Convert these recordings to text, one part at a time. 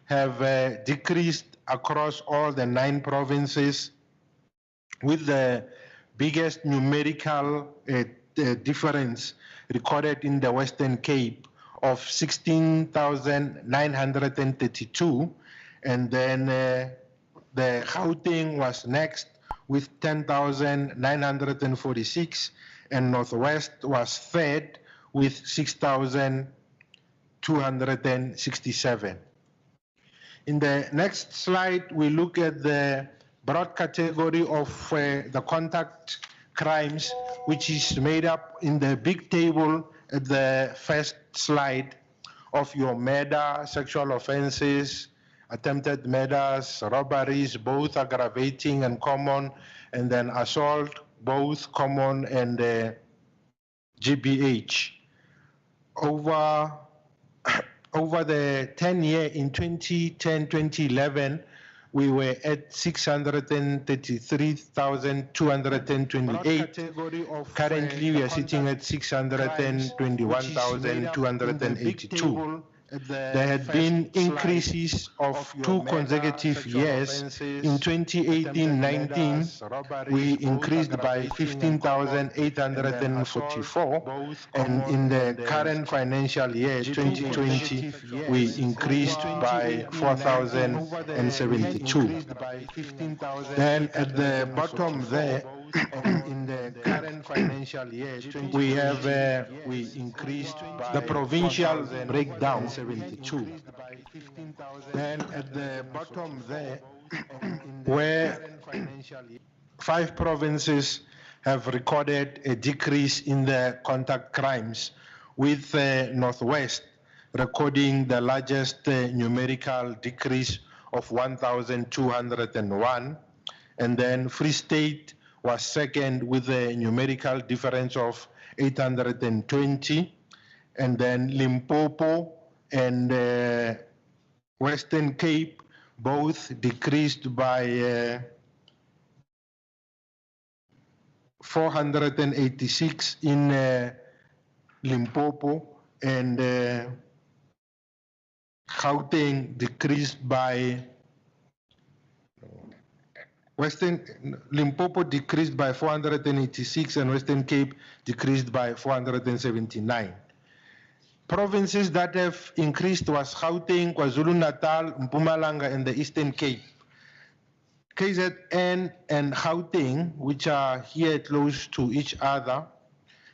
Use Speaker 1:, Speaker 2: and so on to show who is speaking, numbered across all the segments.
Speaker 1: have decreased across all the 9 provinces, with the biggest numerical difference recorded in the Western Cape of 16,932, and then the Gauteng was next with 10,946, and Northwest was third with 6,267. In the next slide, we look at the broad category of the contact crimes, which is made up in the big table at the first slide of your murder, sexual offenses, attempted murders, robberies, both aggravating and common, and then assault, both common and GBH. Over the 10-year, in 2010-2011, we were at 633,228. Currently, we are sitting at 621,282. There had been increases of 2 consecutive years. In 2018-19, we increased by 15,844, and in the current financial year, 2020, we increased by 4,072. Then at the bottom there, in the current financial year, we have we increased the provincial breakdown 72. Then at the bottom there, where 5 provinces have recorded a decrease in the contact crimes, with Northwest recording the largest numerical decrease of 1,201, and then Free State was second with a numerical difference of 820, and then Limpopo and Western Cape both decreased by 486 in Limpopo, and Gauteng decreased by Limpopo decreased by 486, and Western Cape decreased by 479. Provinces that have increased was Gauteng, KwaZulu-Natal, Mpumalanga, and the Eastern Cape. KZN and Gauteng, which are here close to each other,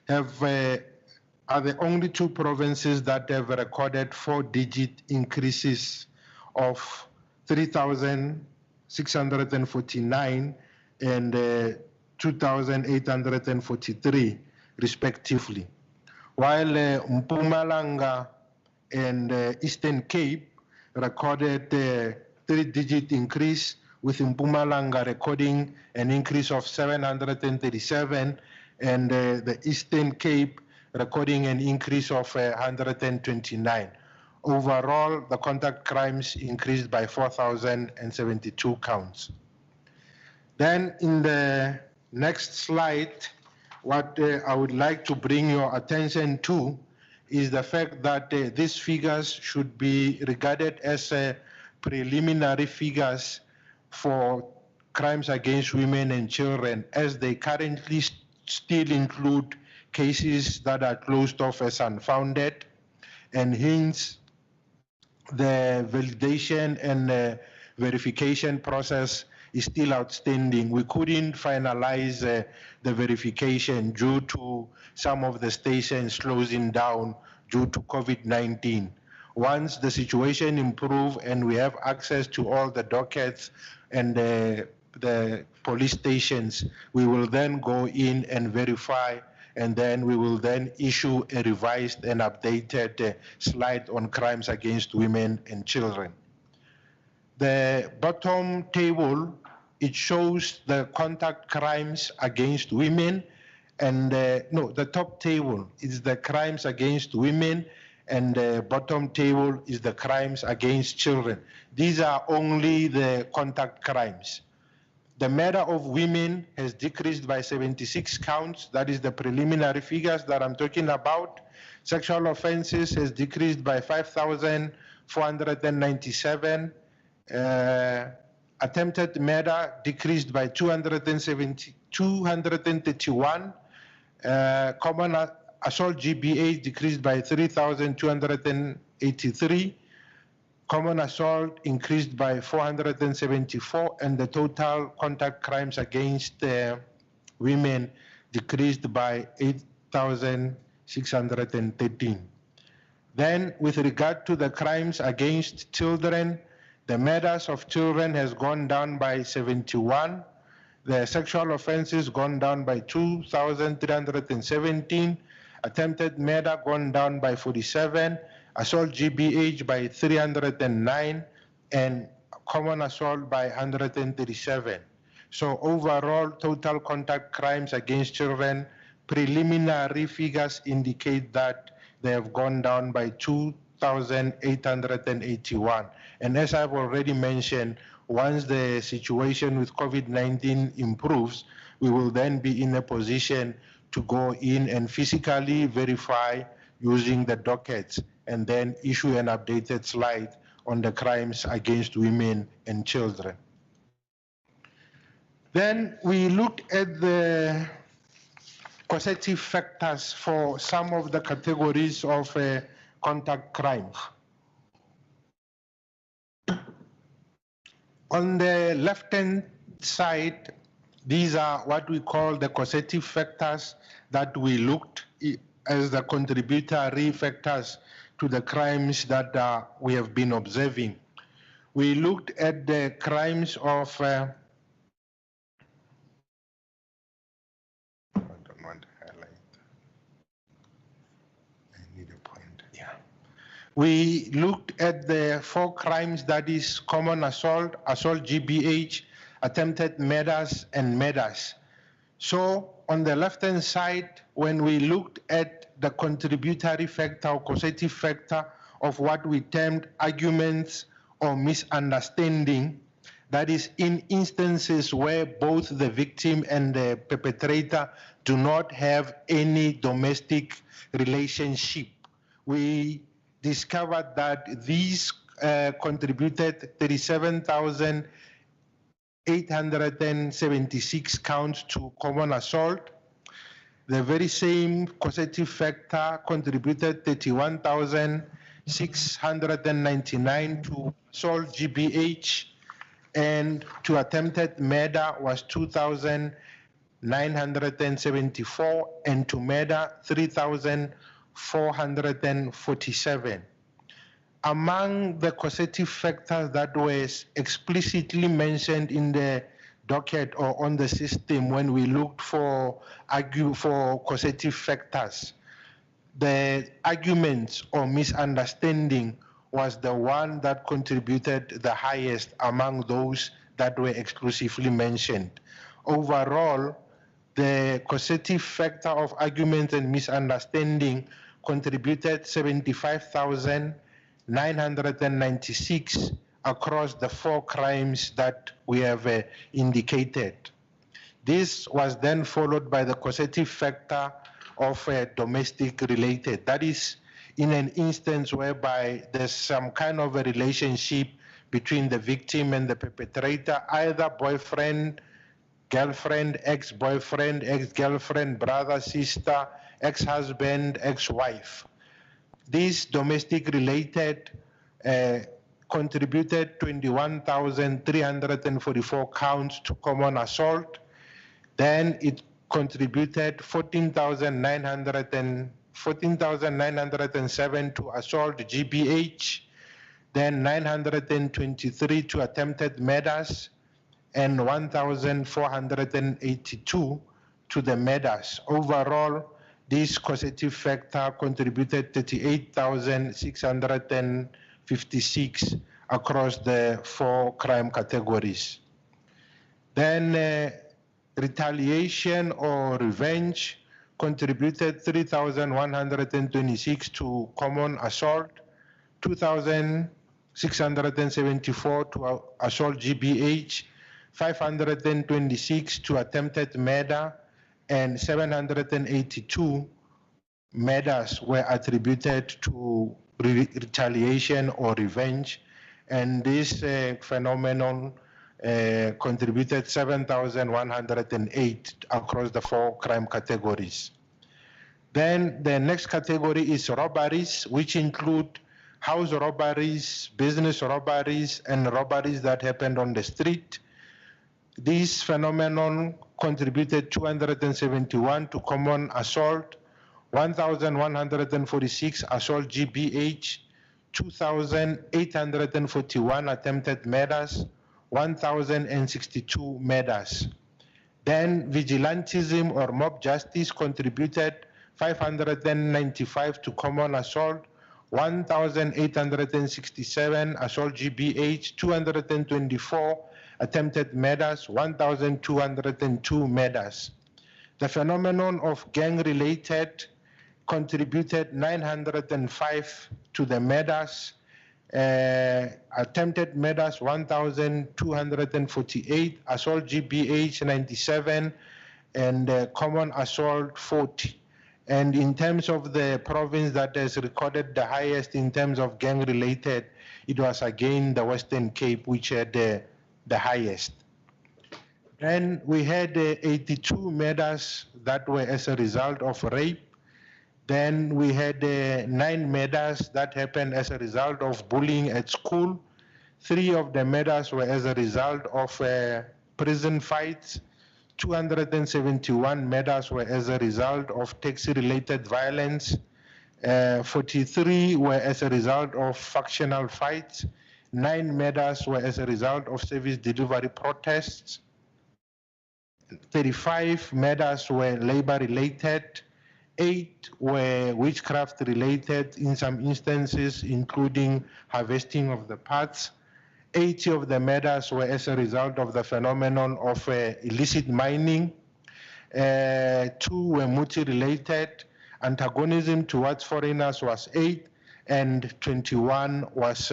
Speaker 1: are the only 2 provinces that have recorded 4-digit increases of 3,649 and 2,843 respectively, while Mpumalanga and Eastern Cape recorded a 3-digit increase, with Mpumalanga recording an increase of 737 and the Eastern Cape recording an increase of 129. Overall, the contact crimes increased by 4,072 counts. Then in the next slide, what I would like to bring your attention to is the fact that these figures should be regarded as preliminary figures for crimes against women and children, as they currently still include cases that are closed off as unfounded, and hence the validation and verification process is still outstanding. We couldn't finalize the verification due to some of the stations closing down due to COVID-19. Once the situation improves and we have access to all the dockets and the police stations, we will then go in and verify, and then we will then issue a revised and updated slide on crimes against women and children. The bottom table, it shows the contact crimes against women, and the top table is the crimes against women, and the bottom table is the crimes against children. These are only the contact crimes. The murder of women has decreased by 76 counts. That is the preliminary figures that I'm talking about. Sexual offenses has decreased by 497. Attempted murder decreased by 231. Common assault GBH decreased by 3,283. Common assault increased by 474, and the total contact crimes against women decreased by 8,613. Then, with regard to the crimes against children, the murders of children has gone down by 71. The sexual offenses gone down by 2,317. Attempted murder gone down by 47. Assault GBH by 309, and common assault by 137. So overall, total contact crimes against children, preliminary figures indicate that they have gone down by 2,881. And as I've already mentioned, once the situation with COVID-19 improves, we will then be in a position to go in and physically verify using the dockets and then issue an updated slide on the crimes against women and children. Then we looked at the causative factors for some of the categories of contact crimes. On the left-hand side, these are what we call the causative factors that we looked as the contributory factors to the crimes that we have been observing. We looked at the crimes of I don't want to highlight. I need a point. Yeah. We looked at the 4 crimes, that is common assault, assault GBH, attempted murders, and murders. So on the left-hand side, when we looked at the contributory factor or causative factor of what we termed arguments or misunderstanding, that is in instances where both the victim and the perpetrator do not have any domestic relationship, we discovered that these contributed 37,876 counts to common assault. The very same causative factor contributed 31,699 to assault GBH, and to attempted murder was 2,974, and to murder 3,447. Among the causative factors that was explicitly mentioned in the docket or on the system when we looked for causative factors, the arguments or misunderstanding was the one that contributed the highest among those that were exclusively mentioned. Overall, the causative factor of argument and misunderstanding contributed 75,996 across the 4 crimes that we have indicated. This was then followed by the causative factor of domestic related. That is in an instance whereby there's some kind of a relationship between the victim and the perpetrator, either boyfriend, girlfriend, ex-boyfriend, ex-girlfriend, brother, sister, ex-husband, ex-wife. These domestic related contributed 21,344 counts to common assault. Then it contributed 14,907 to assault GBH, then 923 to attempted murders, and 1,482 to the murders. Overall, this causative factor contributed 38,656 across the 4 crime categories. Then retaliation or revenge contributed 3,126 to common assault, 2,674 to assault GBH, 526 to attempted murder, and 782 murders were attributed to retaliation or revenge. And this phenomenon contributed 7,108 across the 4 crime categories. Then the next category is robberies, which include house robberies, business robberies, and robberies that happened on the street. This phenomenon contributed 271 to common assault, 1,146 assault GBH, 2,841 attempted murders, 1,062 murders. Then vigilantism or mob justice contributed 595 to common assault, 1,867 assault GBH, 224 attempted murders, 1,202 murders. The phenomenon of gang-related contributed 905 to the murders, attempted murders 1,248, assault GBH 97, and common assault 40. And in terms of the province that has recorded the highest in terms of gang-related, it was again the Western Cape, which had the highest. Then we had 82 murders that were as a result of rape. Then we had 9 murders that happened as a result of bullying at school. 3 of the murders were as a result of prison fights. 271 murders were as a result of taxi-related violence. 43 were as a result of factional fights. 9 murders were as a result of service delivery protests. 35 murders were labor-related. 8 were witchcraft-related in some instances, including harvesting of the parts. 80 of the murders were as a result of the phenomenon of illicit mining. 2 were multi-related. Antagonism towards foreigners was 8, and 21 was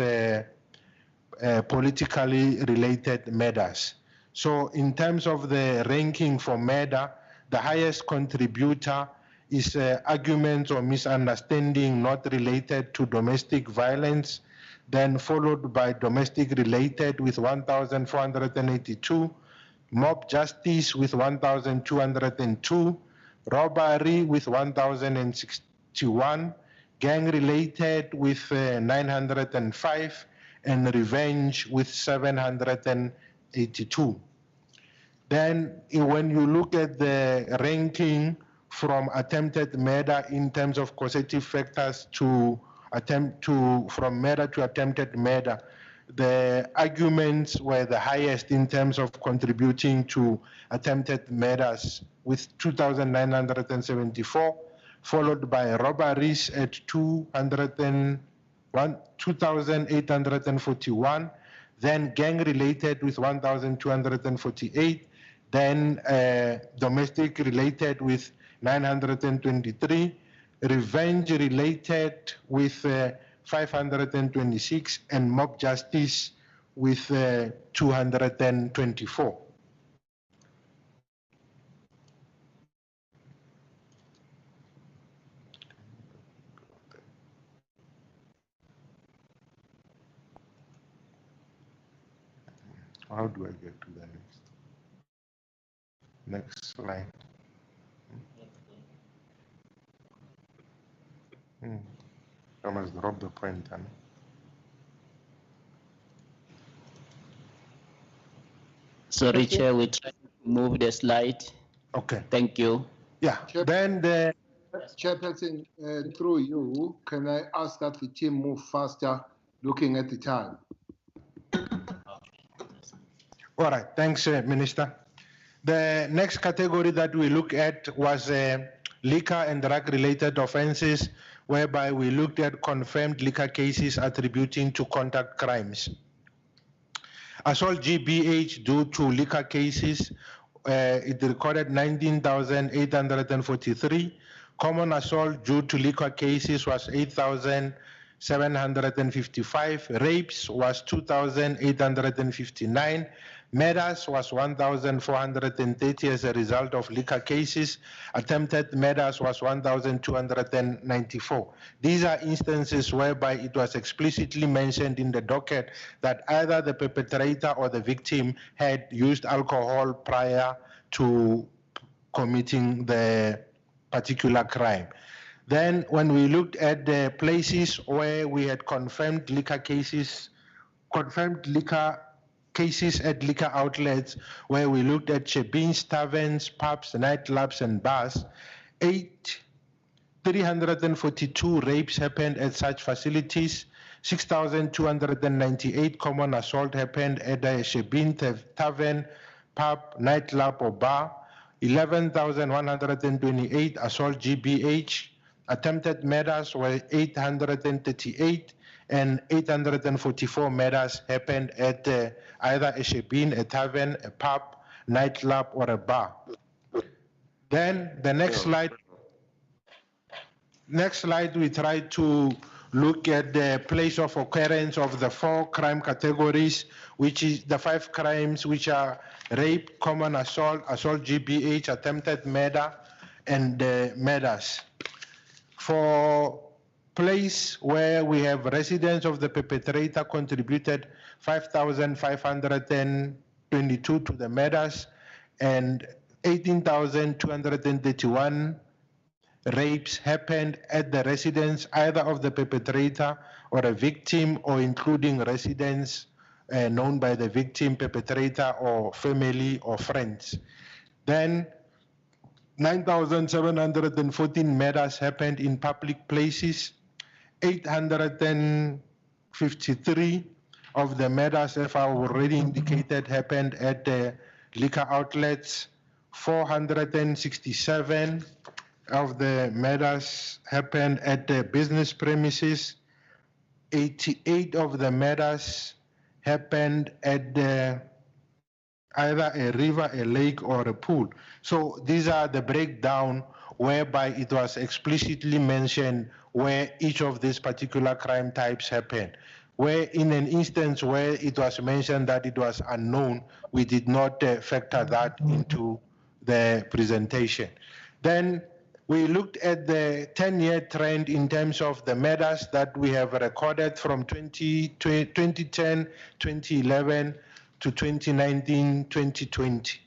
Speaker 1: politically related murders. So in terms of the ranking for murder, the highest contributor is arguments or misunderstanding not related to domestic violence, then followed by domestic related with 1,482, mob justice with 1,202, robbery with 1,061, gang related with 905, and revenge with 782. Then when you look at the ranking from attempted murder in terms of causative factors from murder to attempted murder, the arguments were the highest in terms of contributing to attempted murders with 2,974, followed by robberies at 2,841, then gang-related with 1,248, then domestic-related with 923, revenge-related with 526, and mob justice with 224. How do I get to the next slide? I must drop the pointer.
Speaker 2: Sorry, Chair, we try to move the slide.
Speaker 1: Okay.
Speaker 2: Thank you.
Speaker 1: Yeah. Then the
Speaker 3: Chairperson, through you, can I ask that the team move faster, looking at the time?
Speaker 1: All right. Thanks, Minister. The next category that we look at was liquor and drug-related offences, whereby we looked at confirmed liquor cases attributing to contact crimes. Assault GBH due to liquor cases, it recorded 19,843. Common assault due to liquor cases was 8,755. Rapes was 2,859. Murders was 1,430 as a result of liquor cases. Attempted murders was 1,294. These are instances whereby it was explicitly mentioned in the docket that either the perpetrator or the victim had used alcohol prior to committing the particular crime. Then when we looked at the places where we had confirmed liquor cases at liquor outlets, where we looked at shebbeens, taverns, pubs, nightclubs, and bars, 342 rapes happened at such facilities, 6,298 common assault happened at a shebeen, tavern, pub, nightclub, or bar, 11,128 assault GBH, attempted murders were 838, and 844 murders happened at either a shebeen, a tavern, a pub, nightclub, or a bar. Then the next slide. Next slide, we try to look at the place of occurrence of the 4 crime categories, which is the 5 crimes, which are rape, common assault, assault GBH, attempted murder, and murders. For place where we have residents of the perpetrator contributed 5,522 to the murders and 18,231 rapes happened at the residence either of the perpetrator or a victim, or including residents known by the victim, perpetrator, or family or friends. Then 9,714 murders happened in public places. 853 of the murders, as I already indicated, happened at the liquor outlets. 467 of the murders happened at the business premises. 88 of the murders happened at the, either a river, a lake, or a pool. So these are the breakdown whereby it was explicitly mentioned where each of these particular crime types happened. Where in an instance where it was mentioned that it was unknown, we did not factor that into the presentation. Then we looked at the 10-year trend in terms of the murders that we have recorded from 2010, 2011 to 2019, 2020.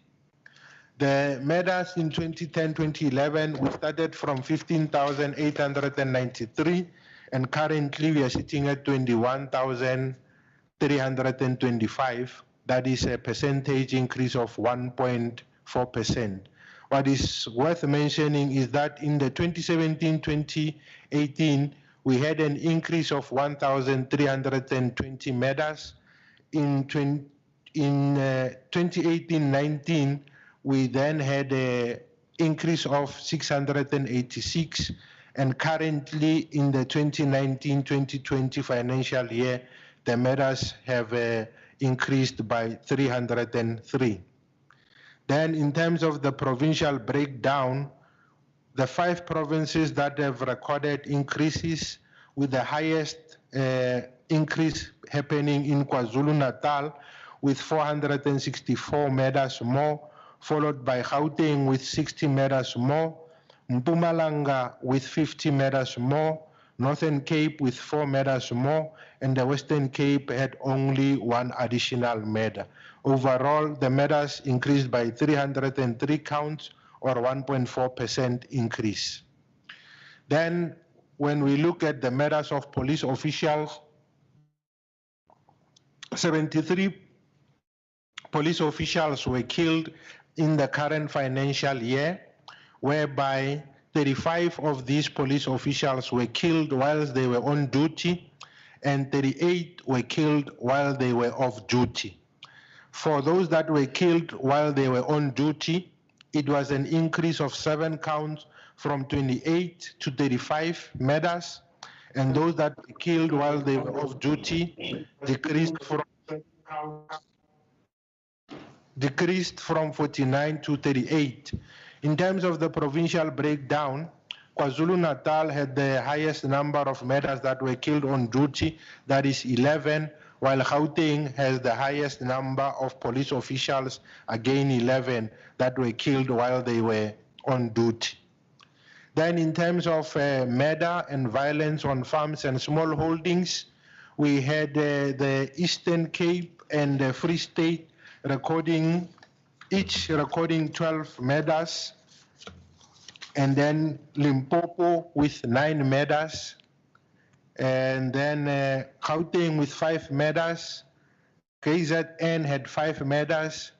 Speaker 1: The murders in 2010, 2011, we started from 15,893, and currently we are sitting at 21,325. That is a percentage increase of 1.4%. What is worth mentioning is that in the 2017-2018, we had an increase of 1,320 murders. In 2018-19, we then had an increase of 686, and currently in the 2019-2020 financial year, the murders have increased by 303. Then in terms of the provincial breakdown, the 5 provinces that have recorded increases, with the highest increase happening in KwaZulu-Natal with 464 murders more, followed by Gauteng with 60 murders more, Mpumalanga with 50 murders more, Northern Cape with 4 murders more, and the Western Cape had only 1 additional murder. Overall, the murders increased by 303 counts, or 1.4% increase. Then, when we look at the murders of police officials, 73 police officials were killed in the current financial year, whereby 35 of these police officials were killed whilst they were on duty, and 38 were killed while they were off duty. For those that were killed while they were on duty, it was an increase of 7 counts from 28 to 35 murders, and those that were killed while they were off duty decreased from 49 to 38. In terms of the provincial breakdown, KwaZulu-Natal had the highest number of murders that were killed on duty, that is 11, while Gauteng has the highest number of police officials, again 11, that were killed while they were on duty. Then in terms of murder and violence on farms and small holdings, we had the Eastern Cape and the Free State each recording 12 murders, and then Limpopo with 9 murders, and then Gauteng with 5 murders, KZN had 5 murders,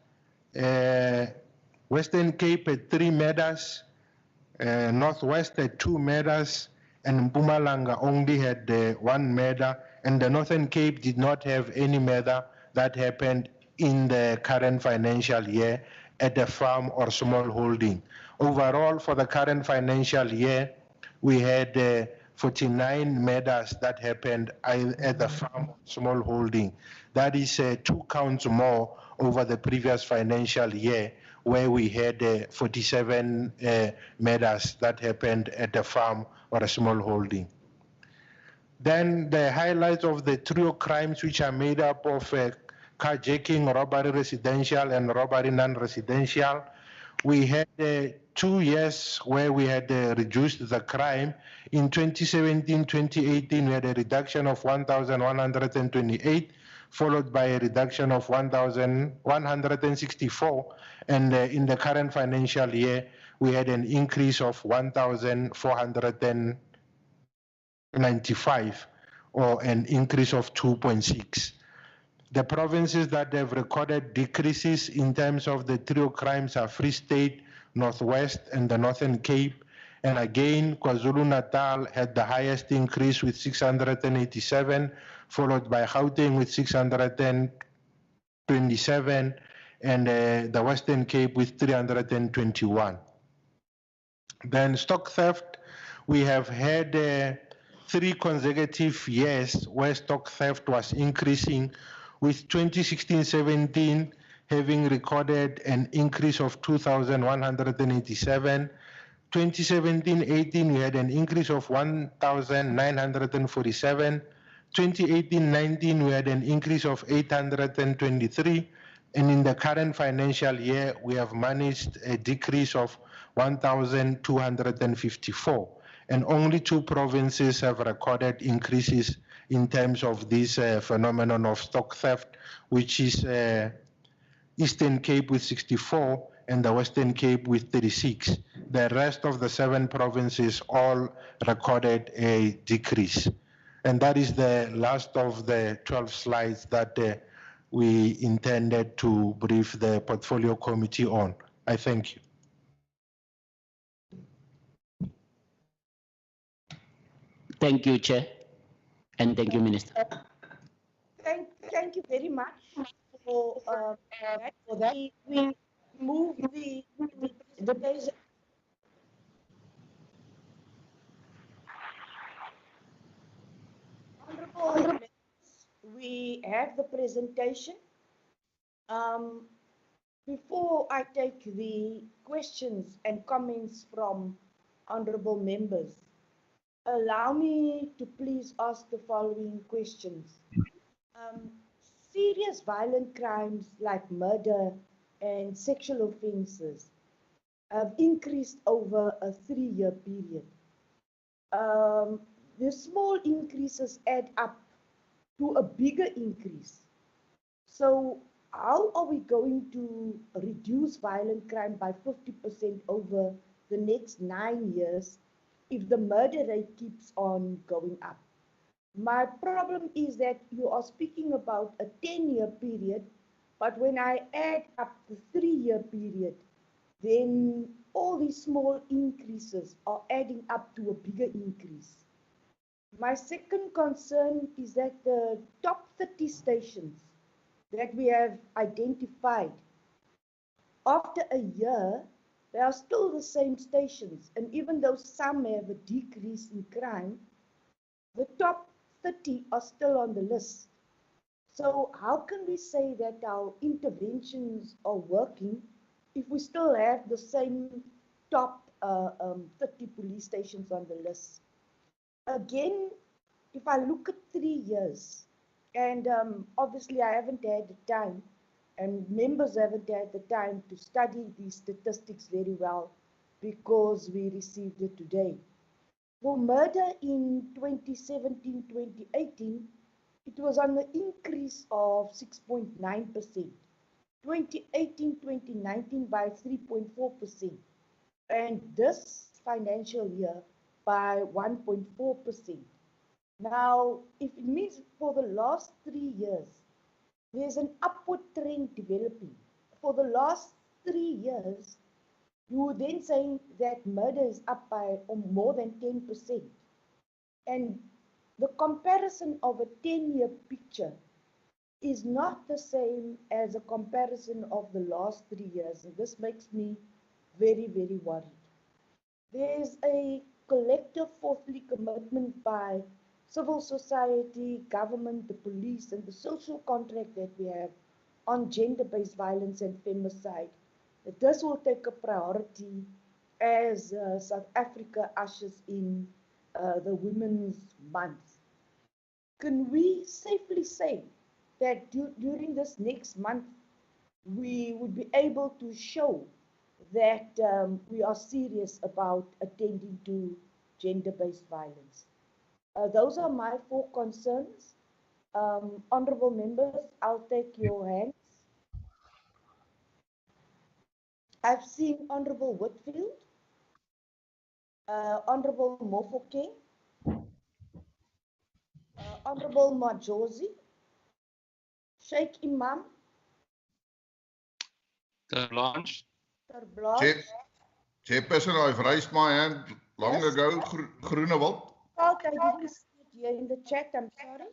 Speaker 1: Western Cape had 3 murders, Northwest had 2 murders, and Mpumalanga only had 1 murder, and the Northern Cape did not have any murder that happened in the current financial year at a farm or small holding. Overall, for the current financial year, we had 49 murders that happened at the farm or small holding. That is 2 counts more over the previous financial year, where we had 47 murders that happened at a farm or a small holding. Then the highlights of the trio crimes, which are made up of carjacking, robbery residential, and robbery non-residential. We had 2 years where we had reduced the crime. In 2017-2018, we had a reduction of 1,128, followed by a reduction of 1,164. And in the current financial year, we had an increase of 1,495, or an increase of 2.6. The provinces that have recorded decreases in terms of the trio crimes are Free State, Northwest, and the Northern Cape. And again, KwaZulu-Natal had the highest increase with 687, followed by Gauteng with 627, and the Western Cape with 321. Then stock theft, we have had 3 consecutive years where stock theft was increasing, with 2016-17 having recorded an increase of 2,187. 2017-18 we had an increase of 1,947. 2018-19 we had an increase of 823. And in the current financial year, we have managed a decrease of 1,254. And only 2 provinces have recorded increases in terms of this phenomenon of stock theft, which is Eastern Cape with 64 and the Western Cape with 36. The rest of the 7 provinces all recorded a decrease. And that is the last of the 12 slides that we intended to brief the Portfolio Committee on. I thank you.
Speaker 2: Thank you, Chair. And thank you, Minister.
Speaker 4: Thank you very much for that. We move the Honorable members, we have the presentation. Before I take the questions and comments from honorable members, allow me to please ask the following questions. Serious violent crimes like murder and sexual offences have increased over a 3-year period. The small increases add up to a bigger increase. So how are we going to reduce violent crime by 50% over the next 9 years if the murder rate keeps on going up? My problem is that you are speaking about a 10-year period, but when I add up the 3-year period, then all these small increases are adding up to a bigger increase. My second concern is that the top 30 stations that we have identified, after a year, they are still the same stations. And even though some have a decrease in crime, the top 30 are still on the list. So how can we say that our interventions are working if we still have the same top 30 police stations on the list? Again, if I look at 3 years, And obviously, I haven't had the time, and members haven't had the time to study these statistics very well because we received it today. For murder in 2017-2018, it was on the increase of 6.9%, 2018-2019 by 3.4%, and this financial year by 1.4%. Now, if it means for the last 3 years, there's an upward trend developing. For the last 3 years, you were then saying that murder is up by more than 10%. And the comparison of a 10-year picture is not the same as a comparison of the last 3 years. And this makes me very, very worried. There's a collective fourthly commitment by civil society, government, the police, and the social contract that we have on gender-based violence and femicide. That this will take a priority as South Africa ushers in the Women's Month. Can we safely say that during this next month, we would be able to show that we are serious about attending to gender-based violence? Those are my 4 concerns. Honorable members, I'll take your hands. I've seen Honorable Whitfield, Honorable Mofokeng, Honorable Majosi, Sheikh Imam,
Speaker 5: Blanche.
Speaker 4: Sir Blanche.
Speaker 6: Chairperson, I've raised my hand long
Speaker 4: Yes.
Speaker 6: ago, Groenewald.
Speaker 4: I didn't see it here in the chat, I'm sorry.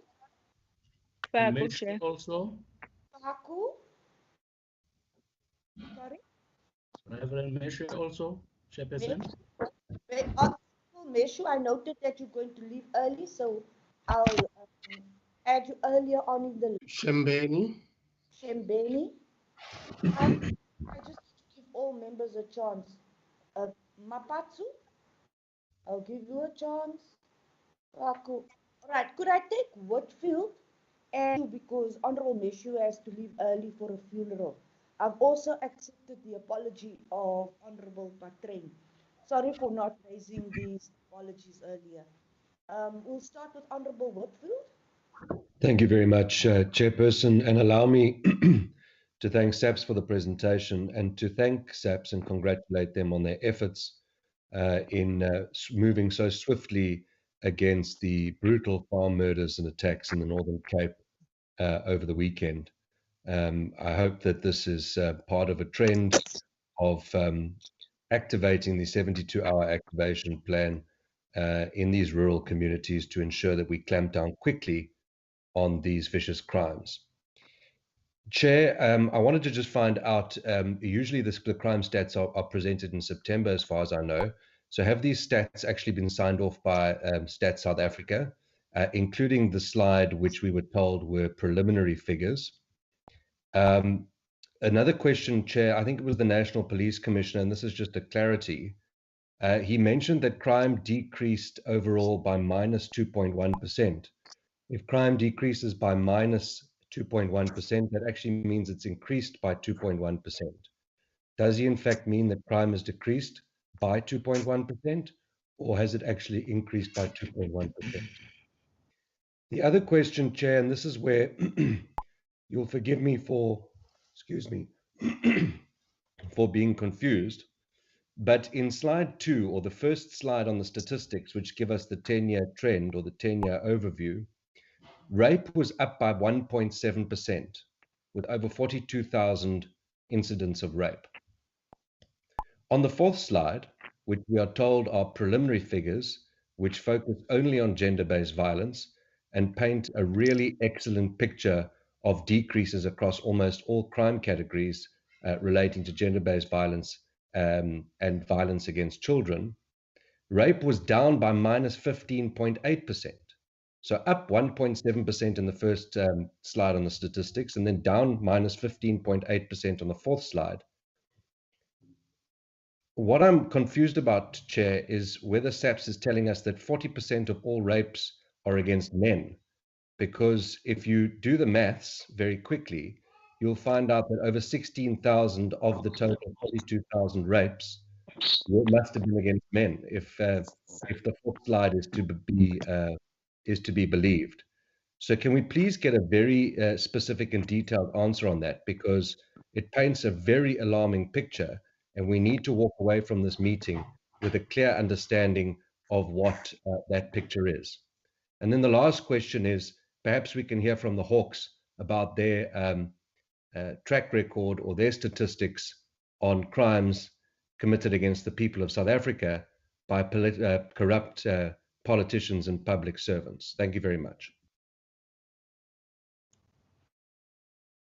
Speaker 2: Messi also.
Speaker 4: Paku. Sorry.
Speaker 2: Reverend Messi also, Chairperson.
Speaker 4: Honorable Meshu, I noted that you're going to leave early, so I'll add you earlier on in the
Speaker 7: Shembeni.
Speaker 4: Shembeni. I just give all members a chance. Mapatsu, I'll give you a chance. Paku. Right, could I take Whitfield? And because Honorable Meshu has to leave early for a funeral. I've also accepted the apology of Honorable Patrain. Sorry for not raising these apologies earlier. We'll start with Honorable Whitfield.
Speaker 8: Thank you very much, Chairperson, and allow me to thank SAPS for the presentation and to thank SAPS and congratulate them on their efforts in moving so swiftly against the brutal farm murders and attacks in the Northern Cape over the weekend. I hope that this is part of a trend of activating the 72-hour activation plan in these rural communities to ensure that we clamp down quickly on these vicious crimes. Chair, I wanted to just find out, usually the crime stats are presented in September as far as I know. So have these stats actually been signed off by Stats South Africa, including the slide which we were told were preliminary figures? Another question, Chair, I think it was the National Police Commissioner, and this is just a clarity. He mentioned that crime decreased overall by minus 2.1%. If crime decreases by minus 2.1%, that actually means it's increased by 2.1%. Does he in fact mean that crime has decreased by 2.1%, or has it actually increased by 2.1%? The other question, Chair, and this is where you'll forgive me for, excuse me, for being confused, but in slide 2, or the first slide on the statistics, which give us the 10-year trend or the 10-year overview, rape was up by 1.7%, with over 42,000 incidents of rape. On the fourth slide, which we are told are preliminary figures, which focus only on gender-based violence and paint a really excellent picture of decreases across almost all crime categories relating to gender-based violence and violence against children, rape was down by minus 15.8%. So up 1.7% in the first slide on the statistics, and then down minus 15.8% on the fourth slide. What I'm confused about, Chair, is whether SAPS is telling us that 40% of all rapes are against men. because if you do the maths very quickly, you'll find out that over 16,000 of the total 42,000 rapes must have been against men, if the fourth slide is to be believed. So can we please get a very specific and detailed answer on that, because it paints a very alarming picture, and we need to walk away from this meeting with a clear understanding of what that picture is. And then the last question is, perhaps we can hear from the Hawks about their track record or their statistics on crimes committed against the people of South Africa by corrupt politicians and public servants. Thank you very much.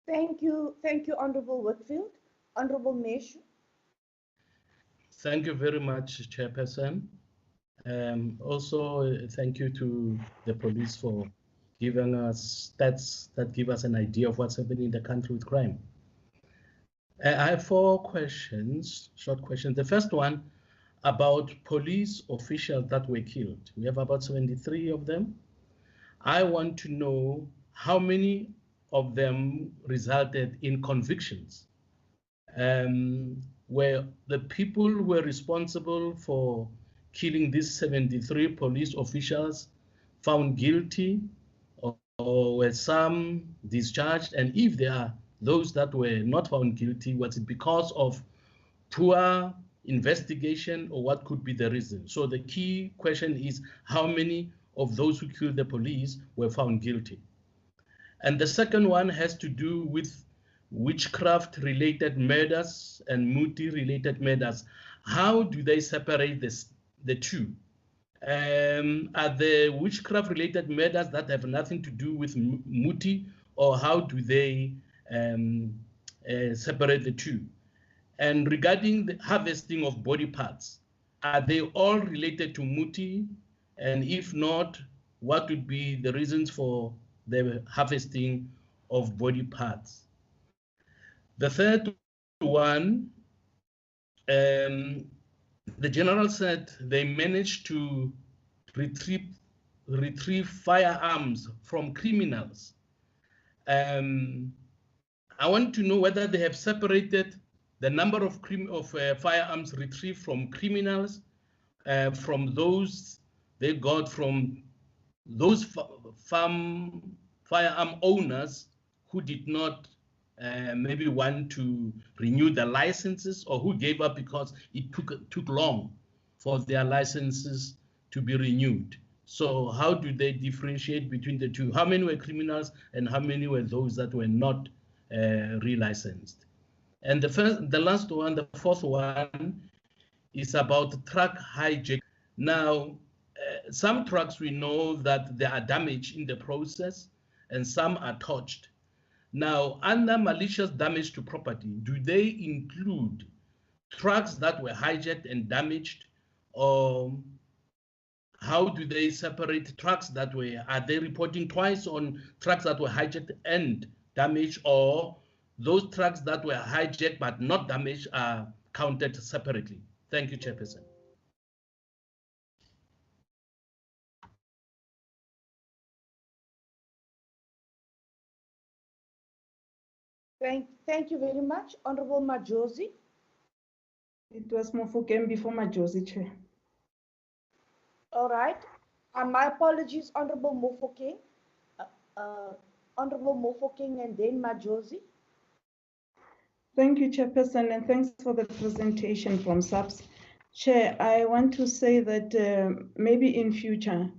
Speaker 4: Thank you, Honorable Whitfield. Honorable Meshu.
Speaker 5: Thank you very much, Chairperson. Also, thank you to the police for giving us stats that give us an idea of what's happening in the country with crime. I have 4 questions, short questions. The first one about police officials that were killed. We have about 73 of them. I want to know how many of them resulted in convictions, where the people who were responsible for killing these 73 police officials found guilty, or were some discharged? And if there are those that were not found guilty, was it because of poor investigation, or what could be the reason? So the key question is, how many of those who killed the police were found guilty? And the second one has to do with witchcraft-related murders and Muti-related murders. How do they separate the two? Are the witchcraft-related murders that have nothing to do with Muti, or how do they separate the two? And regarding the harvesting of body parts, are they all related to Muti? And if not, what would be the reasons for the harvesting of body parts? The third one, the general said they managed to retrieve firearms from criminals. I want to know whether they have separated the number of firearms retrieved from criminals from those they got from those firearm owners who did not maybe want to renew their licenses, or who gave up because it took long for their licenses to be renewed. So how do they differentiate between the two? How many were criminals and how many were those that were not relicensed? And the last one, the fourth one, is about truck hijack. Now, some trucks, we know that they are damaged in the process and some are touched. Now, under malicious damage to property, do they include trucks that were hijacked and damaged, or how do they separate trucks that were, are they reporting twice on trucks that were hijacked and damaged, or those trucks that were hijacked but not damaged are counted separately? Thank you, Chairperson.
Speaker 4: Thank you very much. Honorable Majosi.
Speaker 7: It was Mofokeng before Majosi, Chair.
Speaker 4: All right. My apologies, Honorable Mofokeng. Honorable Mofokeng and then Majosi.
Speaker 7: Thank you, Chairperson, and thanks for the presentation from SAPS. Chair, I want to say that maybe in future,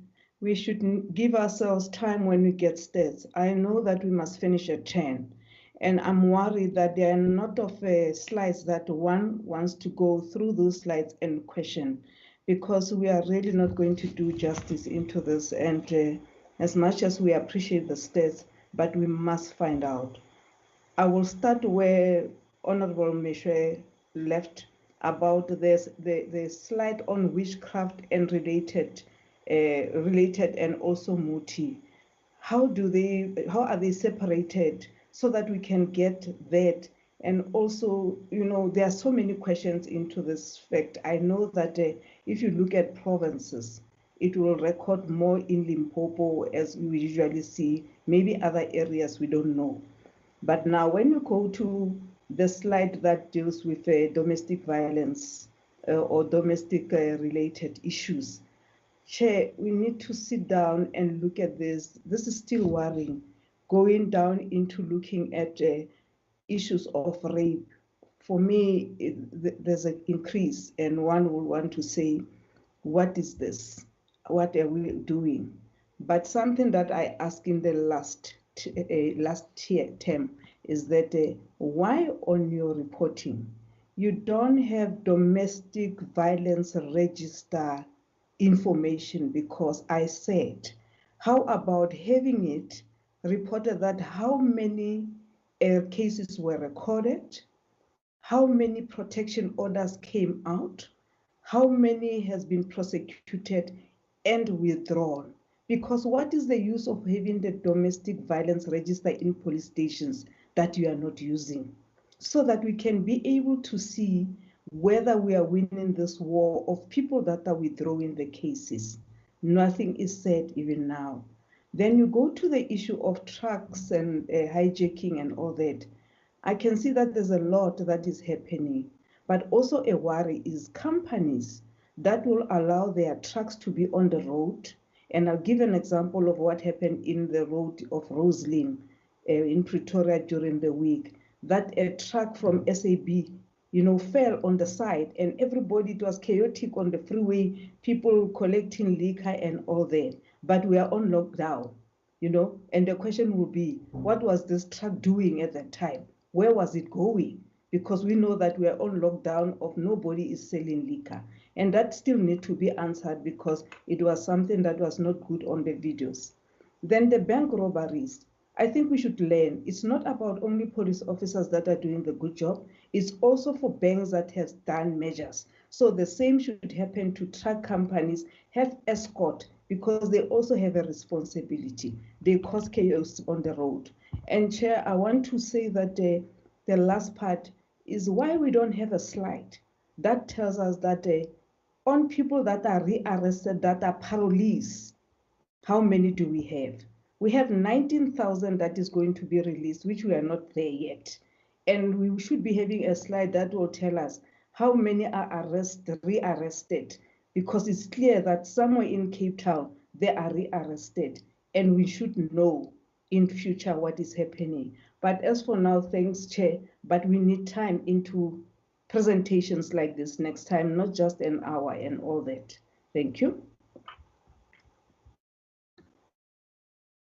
Speaker 7: we should give ourselves time when we get stats. I know that we must finish at 10. And I'm worried that there are not of slides that one wants to go through those slides and question, because we are really not going to do justice into this. And as much as we appreciate the stats, but we must find out. I will start where Honorable Meshu left about the slide on witchcraft and related and also Muti. How are they separated, so that we can get that? And also, you know, there are so many questions into this fact. I know that if you look at provinces, it will record more in Limpopo as we usually see, maybe other areas we don't know. But now when you go to the slide that deals with domestic violence or domestic related issues, Chair, we need to sit down and look at this. This is still worrying, going down into looking at issues of rape. For me, there's an increase, and one will want to say, what is this? What are we doing? But something that I asked in the last term is that why on your reporting you don't have domestic violence register information? Because I said, how about having it reported that how many cases were recorded, how many protection orders came out, how many has been prosecuted and withdrawn? Because what is the use of having the domestic violence register in police stations that you are not using? So that we can be able to see whether we are winning this war of people that are withdrawing the cases. Nothing is said even now. Then you go to the issue of trucks and hijacking and all that. I can see that there's a lot that is happening, but also a worry is companies that will allow their trucks to be on the road. And I'll give an example of what happened in the road of Roslyn in Pretoria during the week, that a truck from SAB, fell on the side and everybody, it was chaotic on the freeway, people collecting liquor and all that. But we are on lockdown, and the question will be, what was this truck doing at that time? Where was it going? Because we know that we are on lockdown of nobody is selling liquor. And that still need to be answered because it was something that was not good on the videos. Then the bank robberies. I think we should learn. It's not about only police officers that are doing the good job. It's also for banks that has done measures. So the same should happen to truck companies, have escort, because they also have a responsibility. They cause chaos on the road. And Chair, I want to say that the last part is why we don't have a slide that tells us that on people that are rearrested, that are parolees, how many do we have? We have 19,000 that is going to be released, which we are not there yet. And we should be having a slide that will tell us how many are rearrested, because it's clear that somewhere in Cape Town, they are rearrested. And we should know in future what is happening. But as for now, thanks, Chair, but we need time into presentations like this next time, not just an hour and all that. Thank you.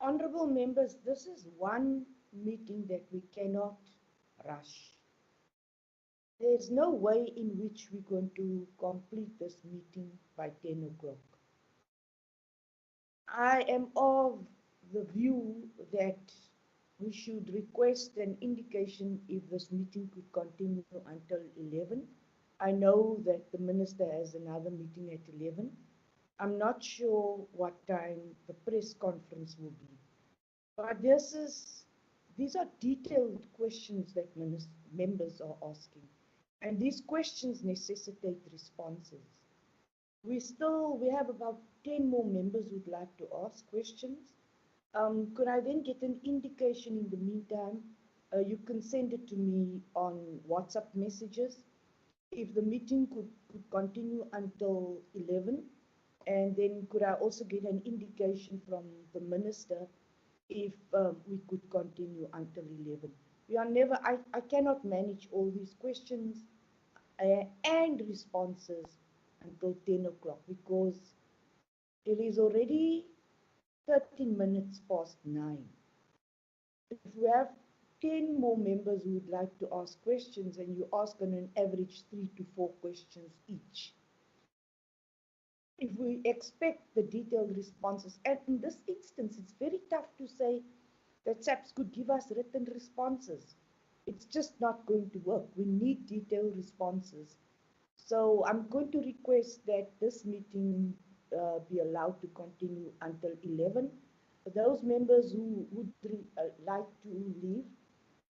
Speaker 4: Honorable members, this is one meeting that we cannot rush. There's no way in which we're going to complete this meeting by 10 o'clock. I am of the view that we should request an indication if this meeting could continue until 11. I know that the minister has another meeting at 11. I'm not sure what time the press conference will be. But these are detailed questions that members are asking. And these questions necessitate responses. We have about 10 more members who'd like to ask questions. Could I then get an indication in the meantime? You can send it to me on WhatsApp messages. If the meeting could continue until 11, and then could I also get an indication from the minister if we could continue until 11. I cannot manage all these questions and responses until 10 o'clock because it is already 13 minutes past 9. If we have 10 more members who would like to ask questions and you ask on an average 3 to 4 questions each, if we expect the detailed responses, and in this instance, it's very tough to say that SAPS could give us written responses. It's just not going to work. We need detailed responses. So I'm going to request that this meeting be allowed to continue until 11. For those members who would like to leave,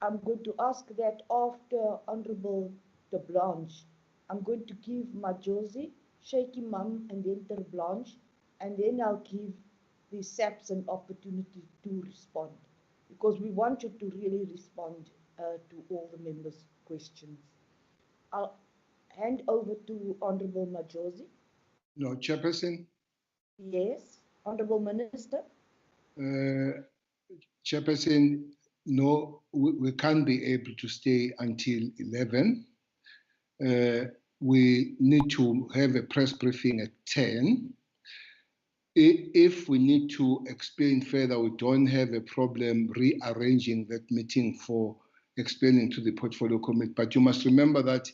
Speaker 4: I'm going to ask that after Honorable de Blanche, I'm going to give Majosi, Shaky Mum, and then Ter Blanche and then I'll give the SAPs an opportunity to respond, because we want you to really respond to all the members' questions. I'll hand over to Honorable Majosi.
Speaker 3: No, Chairperson.
Speaker 4: Yes, Honorable Minister.
Speaker 3: Chairperson, no, we can't be able to stay until 11. We need to have a press briefing at 10. If we need to explain further, we don't have a problem rearranging that meeting for explaining to the portfolio committee. But you must remember that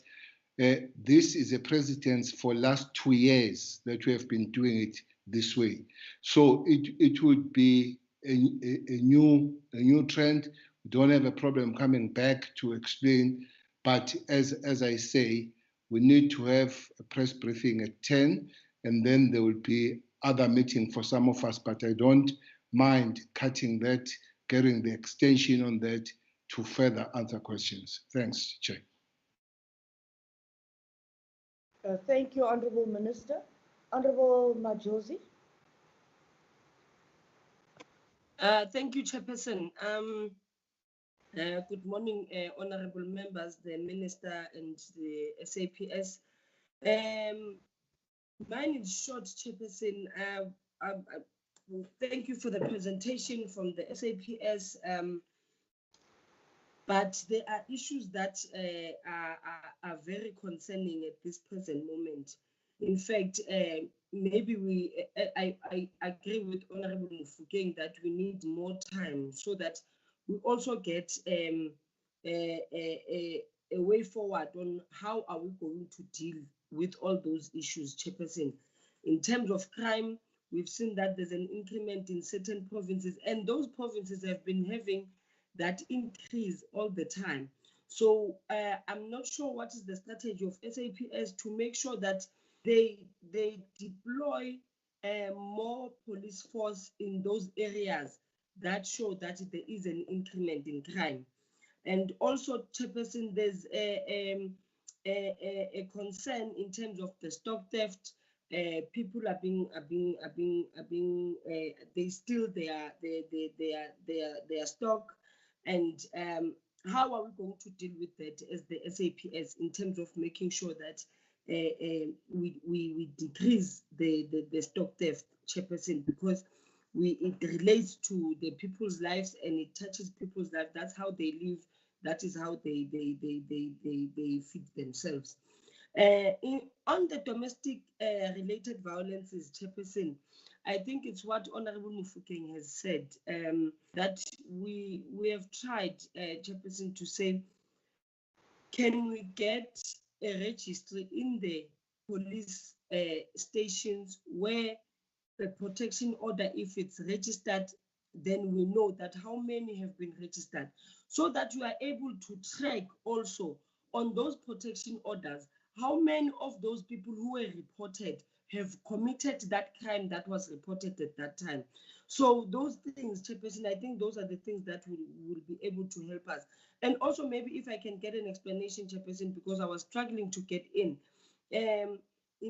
Speaker 3: this is a precedence for last 2 years that we have been doing it this way. So it would be a new trend. We don't have a problem coming back to explain. But as I say, we need to have a press briefing at 10, and then there will be other meeting for some of us, but I don't mind cutting that, getting the extension on that to further answer questions. Thanks, Chair.
Speaker 4: Thank you, Honorable Minister. Honorable Majosi.
Speaker 9: Thank you, Chairperson. Good morning, honorable members, the Minister and the SAPS. Mine is short, Chairperson. Thank you for the presentation from the SAPS. But there are issues that are very concerning at this present moment. In fact, maybe I agree with Honorable Mufokeng that we need more time so that we also get a way forward on how are we going to deal with all those issues, Chairperson. In terms of crime, we've seen that there's an increment in certain provinces, and those provinces have been having that increase all the time. So I'm not sure what is the strategy of SAPS to make sure that they deploy more police force in those areas that show that there is an increment in crime. And also, Chairperson, there's a concern in terms of the stock theft. People are being they steal their stock, and how are we going to deal with that as the SAPS in terms of making sure that we decrease the stock theft, Chairperson, because it relates to the people's lives and it touches people's lives. That's how they live. That is how they feed themselves. On the domestic related violences, Chairperson, I think it's what Honorable Mufokeng has said, that we have tried, Chairperson, to say, can we get a registry in the police stations where the protection order, if it's registered, then we know that how many have been registered, so that you are able to track also on those protection orders how many of those people who were reported have committed that crime that was reported at that time. So those things, Chairperson, I think those are the things that will be able to help us. And also maybe if I can get an explanation, Chairperson, because I was struggling to get in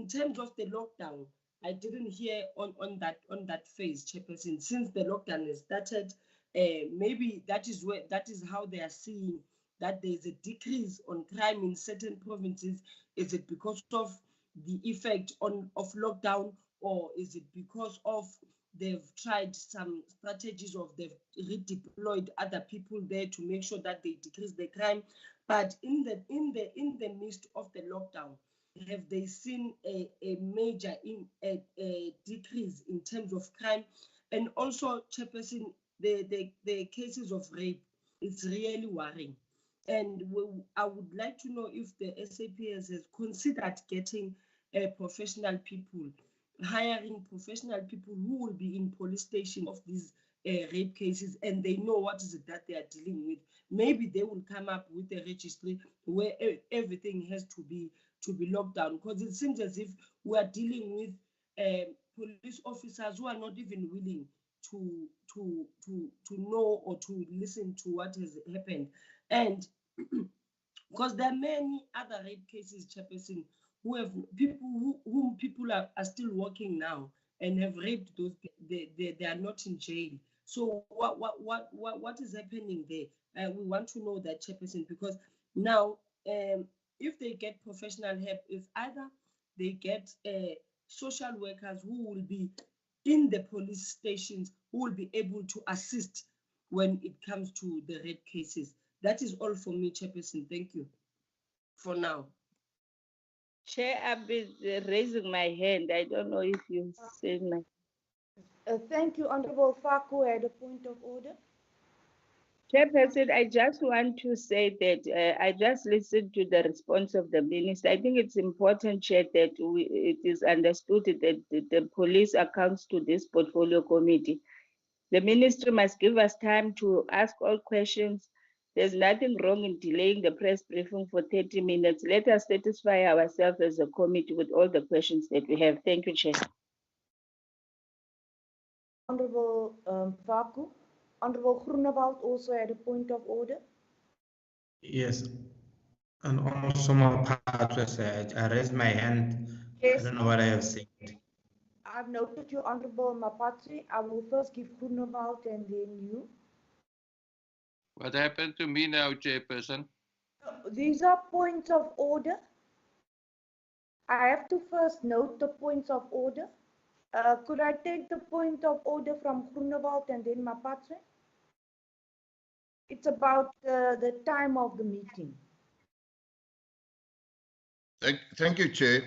Speaker 9: terms of the lockdown, I didn't hear on that phase, Chairperson. Since the lockdown has started, maybe that is how they are seeing that there's a decrease on crime in certain provinces. Is it because of the effect of lockdown, or is it because of they've tried some strategies of they've redeployed other people there to make sure that they decrease the crime? But in the midst of the lockdown, have they seen a major decrease in terms of crime? And also, Chairperson, the cases of rape, it's really worrying. And I would like to know if the SAPS has considered getting professional people, hiring professional people who will be in police station of these rape cases, and they know what is it that they are dealing with. Maybe they will come up with a registry where everything has to be locked down, because it seems as if we are dealing with police officers who are not even willing to know or to listen to what has happened. And because there are many other rape cases, Chairperson, whom people are still working now and have raped those people, they are not in jail. So what is happening there? We want to know that, Chairperson, because now if they get professional help, if either they get social workers who will be in the police stations, who will be able to assist when it comes to the rape cases. That is all for me, Chairperson. Thank you for now.
Speaker 10: Chair, I've been raising my hand. I don't know if you've seen my.
Speaker 4: Thank you, Honorable Faku. Had a point of order.
Speaker 10: Chairperson, I just want to say that I just listened to the response of the minister. I think it's important, Chair, that it is understood that the police accounts to this portfolio committee. The ministry must give us time to ask all questions. There's nothing wrong in delaying the press briefing for 30 minutes. Let us satisfy ourselves as a committee with all the questions that we have. Thank you, Chair.
Speaker 4: Honorable Faku. Honorable Groenewald also had a point of order.
Speaker 11: Yes, and also my part was I raised my hand.
Speaker 4: Yes.
Speaker 11: I don't know what I have said.
Speaker 4: I've noted you, Honorable Mapatsi. I will first give Groenewald and then you.
Speaker 12: What happened to me now, Chairperson?
Speaker 4: These are points of order. I have to first note the points of order. Could I take the point of order from Groenewald and then Mapatsi? It's about the time of the meeting.
Speaker 6: Thank you, Chair.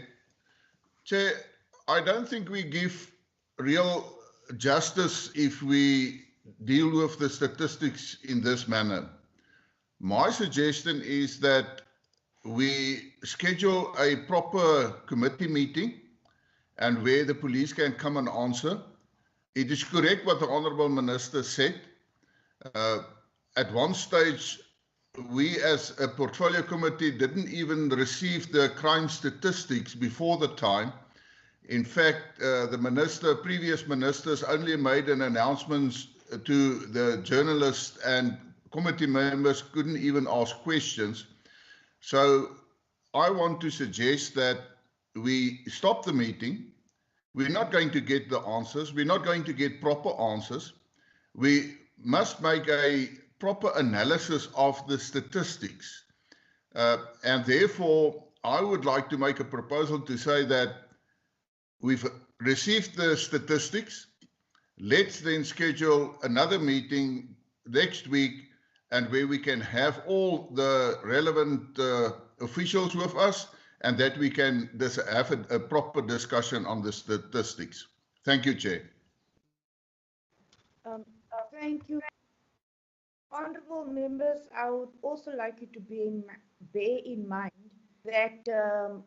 Speaker 6: Chair, I don't think we give real justice if we deal with the statistics in this manner. My suggestion is that we schedule a proper committee meeting and where the police can come and answer. It is correct what the Honourable Minister said. At one stage, we as a portfolio committee didn't even receive the crime statistics before the time. In fact, the previous ministers only made an announcement to the journalists, and committee members couldn't even ask questions. So I want to suggest that we stop the meeting. We're not going to get the answers. We're not going to get proper answers. We must make a proper analysis of the statistics. And therefore, I would like to make a proposal to say that we've received the statistics. Let's then schedule another meeting next week, and where we can have all the relevant officials with us, and that we can have a proper discussion on the statistics. Thank you, Chair.
Speaker 4: Thank you. Honorable members, I would also like you to bear in mind that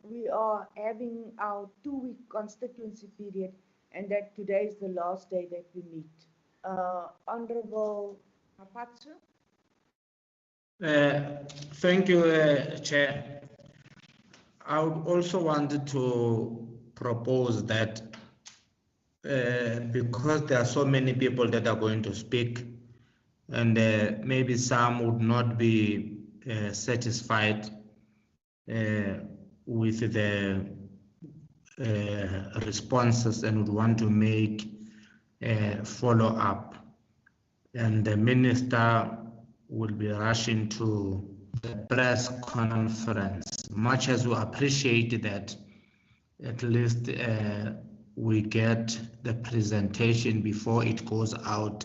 Speaker 4: we are having our 2-week constituency period, and that today is the last day that we meet. Honorable Mapatsu.
Speaker 11: Thank you, Chair. I would also want to propose that because there are so many people that are going to speak, and maybe some would not be satisfied with the responses and would want to make follow-up. And the minister will be rushing to the press conference. Much as we appreciate that, at least we get the presentation before it goes out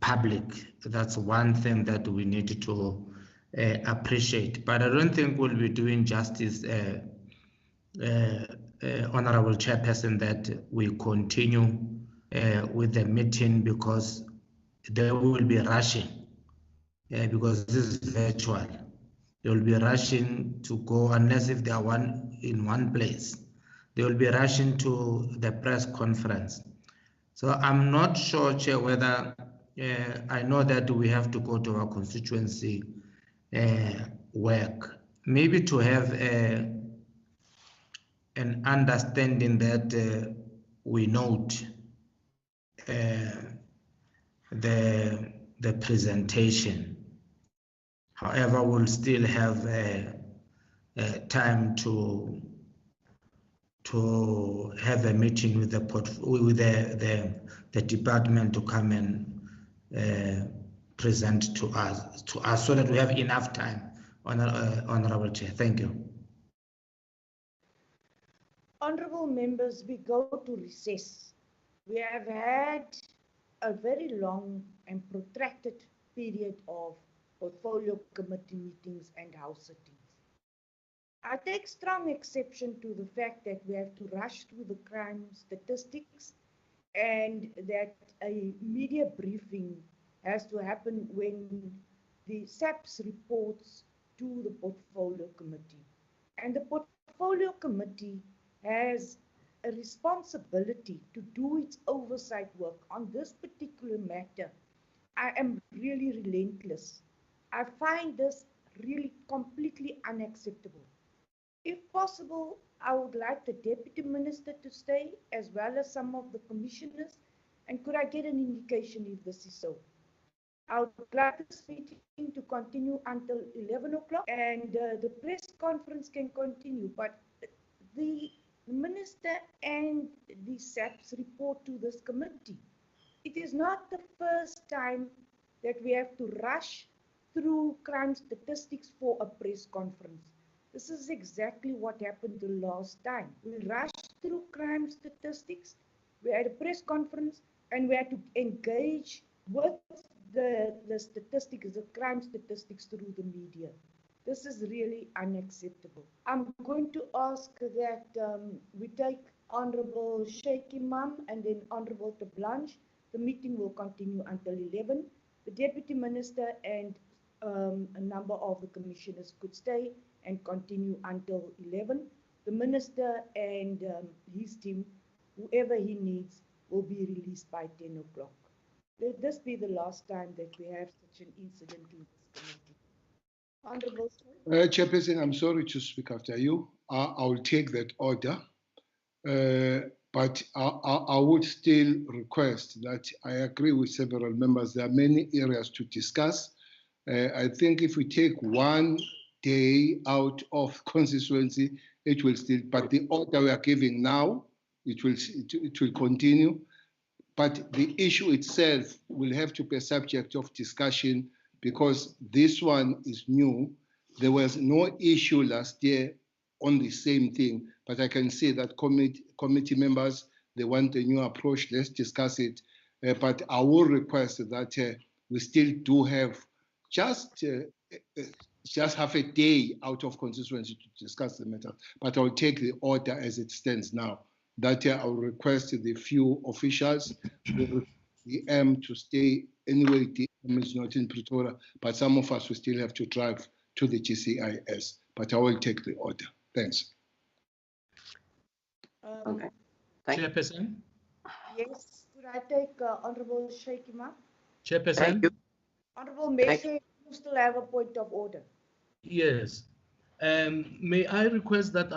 Speaker 11: public. That's one thing that we need to appreciate. But I don't think we'll be doing justice, Honorable Chairperson, that we continue with the meeting, because they will be rushing, because this is virtual. They will be rushing to go, unless if they are in one place, they will be rushing to the press conference. So I'm not sure, Chair, whether I know that we have to go to our constituency work, maybe to have an understanding that we note the presentation. However, we'll still have time to to have a meeting with the department to come and present to us so that we have enough time. Honorable Chair, thank you.
Speaker 4: Honorable members, we go to recess. We have had a very long and protracted period of portfolio committee meetings and house sittings. I take strong exception to the fact that we have to rush through the crime statistics and that a media briefing has to happen when the SAPS reports to the portfolio committee. And the portfolio committee has a responsibility to do its oversight work on this particular matter. I am really relentless. I find this really completely unacceptable. If possible, I would like the Deputy Minister to stay as well as some of the commissioners. And could I get an indication if this is so? I would like this meeting to continue until 11 o'clock and the press conference can continue. But the Minister and the SAPS report to this committee. It is not the first time that we have to rush through crime statistics for a press conference. This is exactly what happened the last time. We rushed through crime statistics, we had a press conference, and we had to engage with the statistics, the crime statistics through the media. This is really unacceptable. I'm going to ask that we take Honorable Sheikh Imam and then Honorable De Blanche. The meeting will continue until 11. The Deputy Minister and a number of the commissioners could stay and continue until 11. The Minister and his team, whoever he needs, will be released by 10 o'clock. Let this be the last time that we have such an incident in this committee. Honorable
Speaker 3: Chairperson, I'm sorry to speak after you. I will take that order, but I would still request that I agree with several members. There are many areas to discuss. I think if we take one day out of constituency, it will still, but the order we are giving now, it will continue. But the issue itself will have to be a subject of discussion because this one is new. There was no issue last year on the same thing, but I can see that committee members, they want a new approach. Let's discuss it. But I will request that we still do have just half a day out of constituency to discuss the matter. But I'll take the order as it stands now. That I will request the few officials, the M to stay anyway. The M is not in Pretoria, but some of us will still have to drive to the GCIS. But I will take the order. Thanks.
Speaker 13: Okay.
Speaker 5: Chairperson?
Speaker 4: Yes, could I take Honorable Sheikh Imam?
Speaker 5: Chairperson?
Speaker 13: Thank you.
Speaker 4: Honorable Mayor, you still have a point of order.
Speaker 5: Yes. May I request that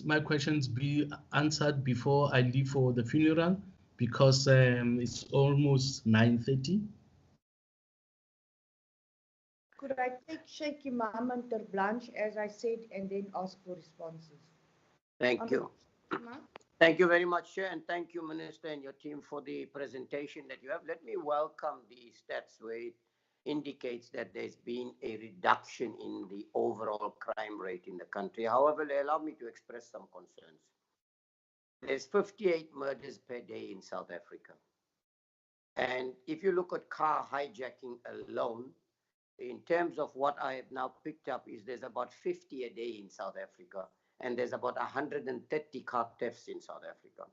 Speaker 5: my questions be answered before I leave for the funeral because it's almost 9:30.
Speaker 4: Could I take Sheikh Imam and Ter Blanche, as I said, and then ask for responses?
Speaker 13: Thank you. Thank you very much, Chair, and thank you, Minister, and your team for the presentation that you have. Let me welcome the stats where it indicates that there's been a reduction in the overall crime rate in the country. However, allow me to express some concerns. There's 58 murders per day in South Africa. And if you look at car hijacking alone, in terms of what I have now picked up is there's about 50 a day in South Africa, and there's about 130 car thefts in South Africa.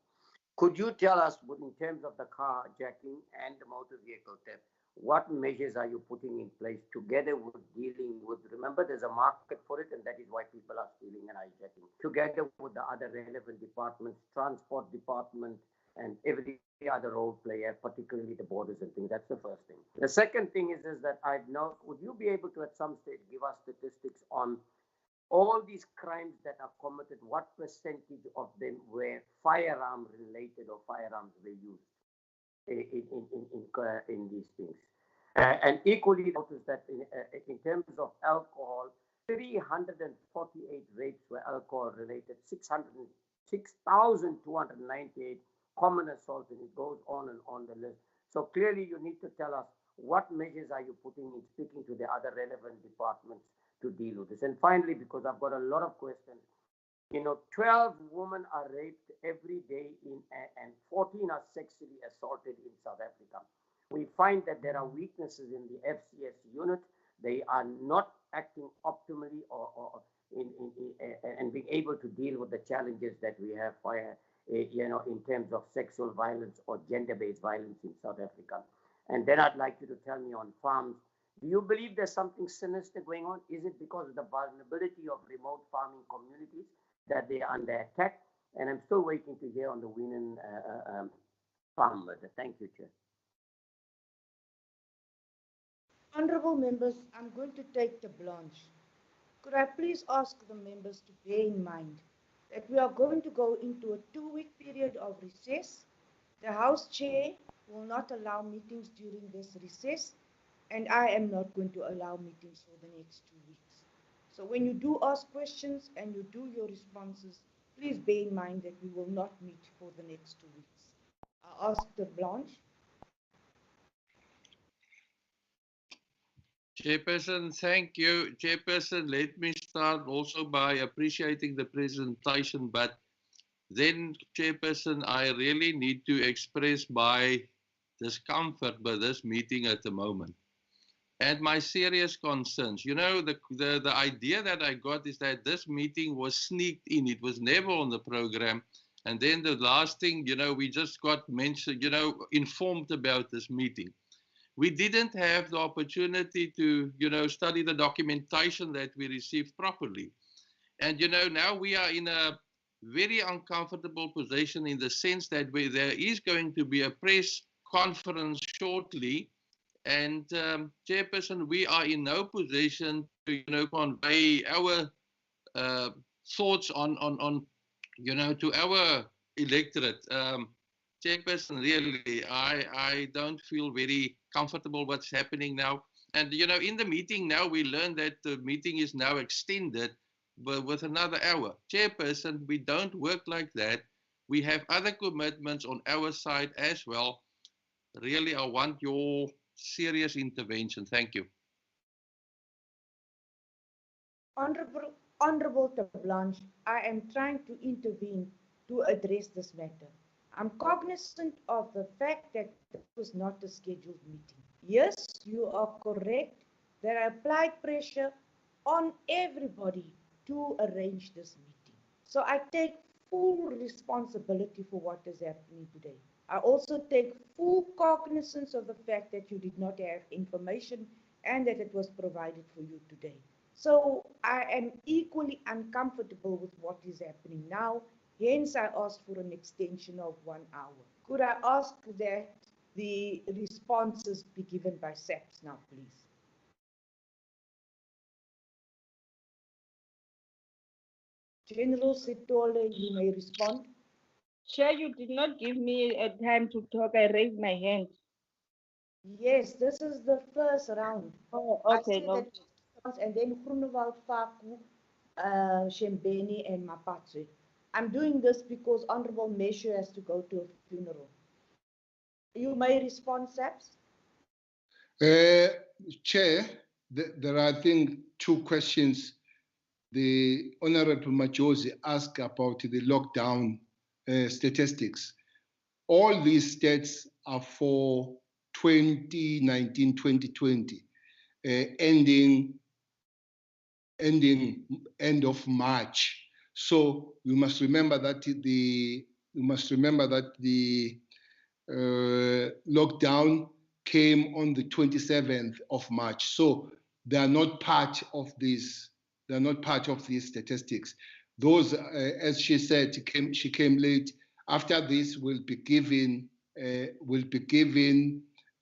Speaker 13: Could you tell us, in terms of the car hijacking and the motor vehicle theft, what measures are you putting in place together with dealing with, remember there's a market for it and that is why people are stealing and hijacking, together with the other relevant departments, transport department and every other role player, particularly the borders and things. That's the first thing. The second thing is that I've known, would you be able to at some stage give us statistics on all these crimes that are committed, what percentage of them were firearm related or firearms were used in these things? And equally notice that in terms of alcohol, 348 rapes were alcohol related, 6,298 common assaults, and it goes on and on the list. So clearly you need to tell us what measures are you putting in speaking to the other relevant departments to deal with this. And finally, because I've got a lot of questions, 12 women are raped every day and 14 are sexually assaulted in South Africa. We find that there are weaknesses in the FCS unit. They are not acting optimally and being able to deal with the challenges that we have in terms of sexual violence or gender-based violence in South Africa. And then I'd like you to tell me on farms, do you believe there's something sinister going on? Is it because of the vulnerability of remote farming communities that they are under attack? And I'm still waiting to hear on the Wienen farm murder. Thank you, Chair.
Speaker 4: Honourable members, I'm going to take the blanche. Could I please ask the members to bear in mind that we are going to go into a 2-week period of recess. The House Chair will not allow meetings during this recess, and I am not going to allow meetings for the next 2 weeks. So when you do ask questions and you do your responses, please bear in mind that we will not meet for the next 2 weeks. I ask the Blanche.
Speaker 12: Chairperson, thank you. Chairperson, let me start also by appreciating the presentation, but then, Chairperson, I really need to express my discomfort by this meeting at the moment and my serious concerns. The idea that I got is that this meeting was sneaked in. It was never on the program. And then the last thing, we just got mentioned, informed about this meeting. We didn't have the opportunity to, study the documentation that we received properly. And, now we are in a very uncomfortable position in the sense that there is going to be a press conference shortly. And, Chairperson, we are in no position to, convey our thoughts on to our electorate. Chairperson, really, I don't feel very comfortable what's happening now. And, in the meeting now, we learned that the meeting is now extended with another hour. Chairperson, we don't work like that. We have other commitments on our side as well. Really, I want your serious intervention. Thank you.
Speaker 4: Honorable Blanche, I am trying to intervene to address this matter. I'm cognizant of the fact that this was not a scheduled meeting. Yes, you are correct that I applied pressure on everybody to arrange this meeting. So I take full responsibility for what is happening today. I also take full cognizance of the fact that you did not have information and that it was provided for you today. So I am equally uncomfortable with what is happening now. Hence, I asked for an extension of 1 hour. Could I ask that the responses be given by SAPS now, please? General Sitole, you may respond.
Speaker 10: Chair, you did not give me a time to talk. I raised my hand.
Speaker 4: Yes, this is the first round.
Speaker 10: Oh, okay. No.
Speaker 4: And then Groenewald, Faku, Shembeni, and Mapatse. I'm doing this because Honorable Mesho has to go to a funeral. You may respond, SAPS.
Speaker 3: Chair, there are, I think, 2 questions. The Honorable Majosi asked about the lockdown statistics. All these stats are for 2019-2020, ending end of March. So you must remember that the lockdown came on the 27th of March. So they are not part of these. They are not part of these statistics. Those, as she said, she came late. After this, will be given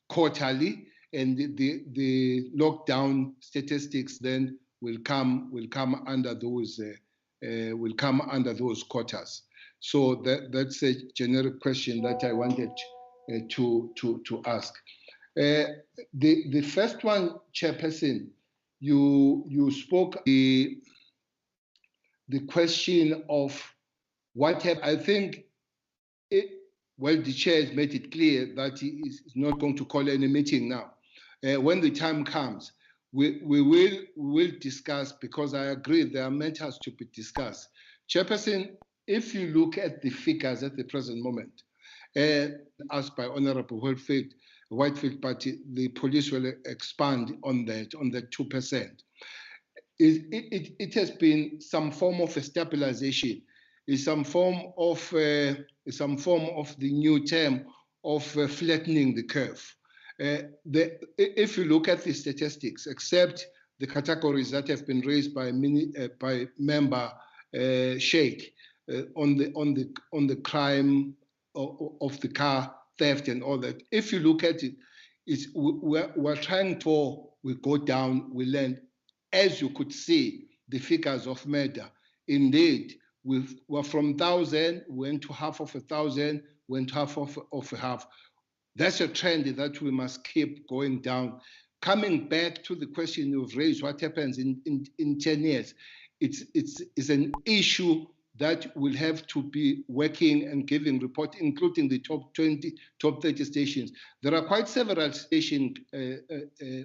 Speaker 3: quarterly, and the lockdown statistics then will come under those quotas. So that's a generic question that I wanted to ask. The first one, Chairperson, you spoke the question of I think, well, the chair has made it clear that he is not going to call any meeting now. When the time comes, we will discuss, because I agree there are matters to be discussed. Chairperson, if you look at the figures at the present moment, asked by Honorable Whitefield Party, the police will expand on that 2%. It has been some form of a stabilization, is some form of the new term of flattening the curve. If you look at the statistics, except the categories that have been raised by member Sheikh on the crime of the car theft and all that, if you look at it, we're trying to, we go down, we land. As you could see, the figures of murder, indeed, we're from 1,000, went to half of 1,000, went half of a half. That's a trend that we must keep going down. Coming back to the question you've raised, what happens in 10 years? It's an issue that will have to be working and giving report, including the top 20, top 30 stations. There are quite several stations,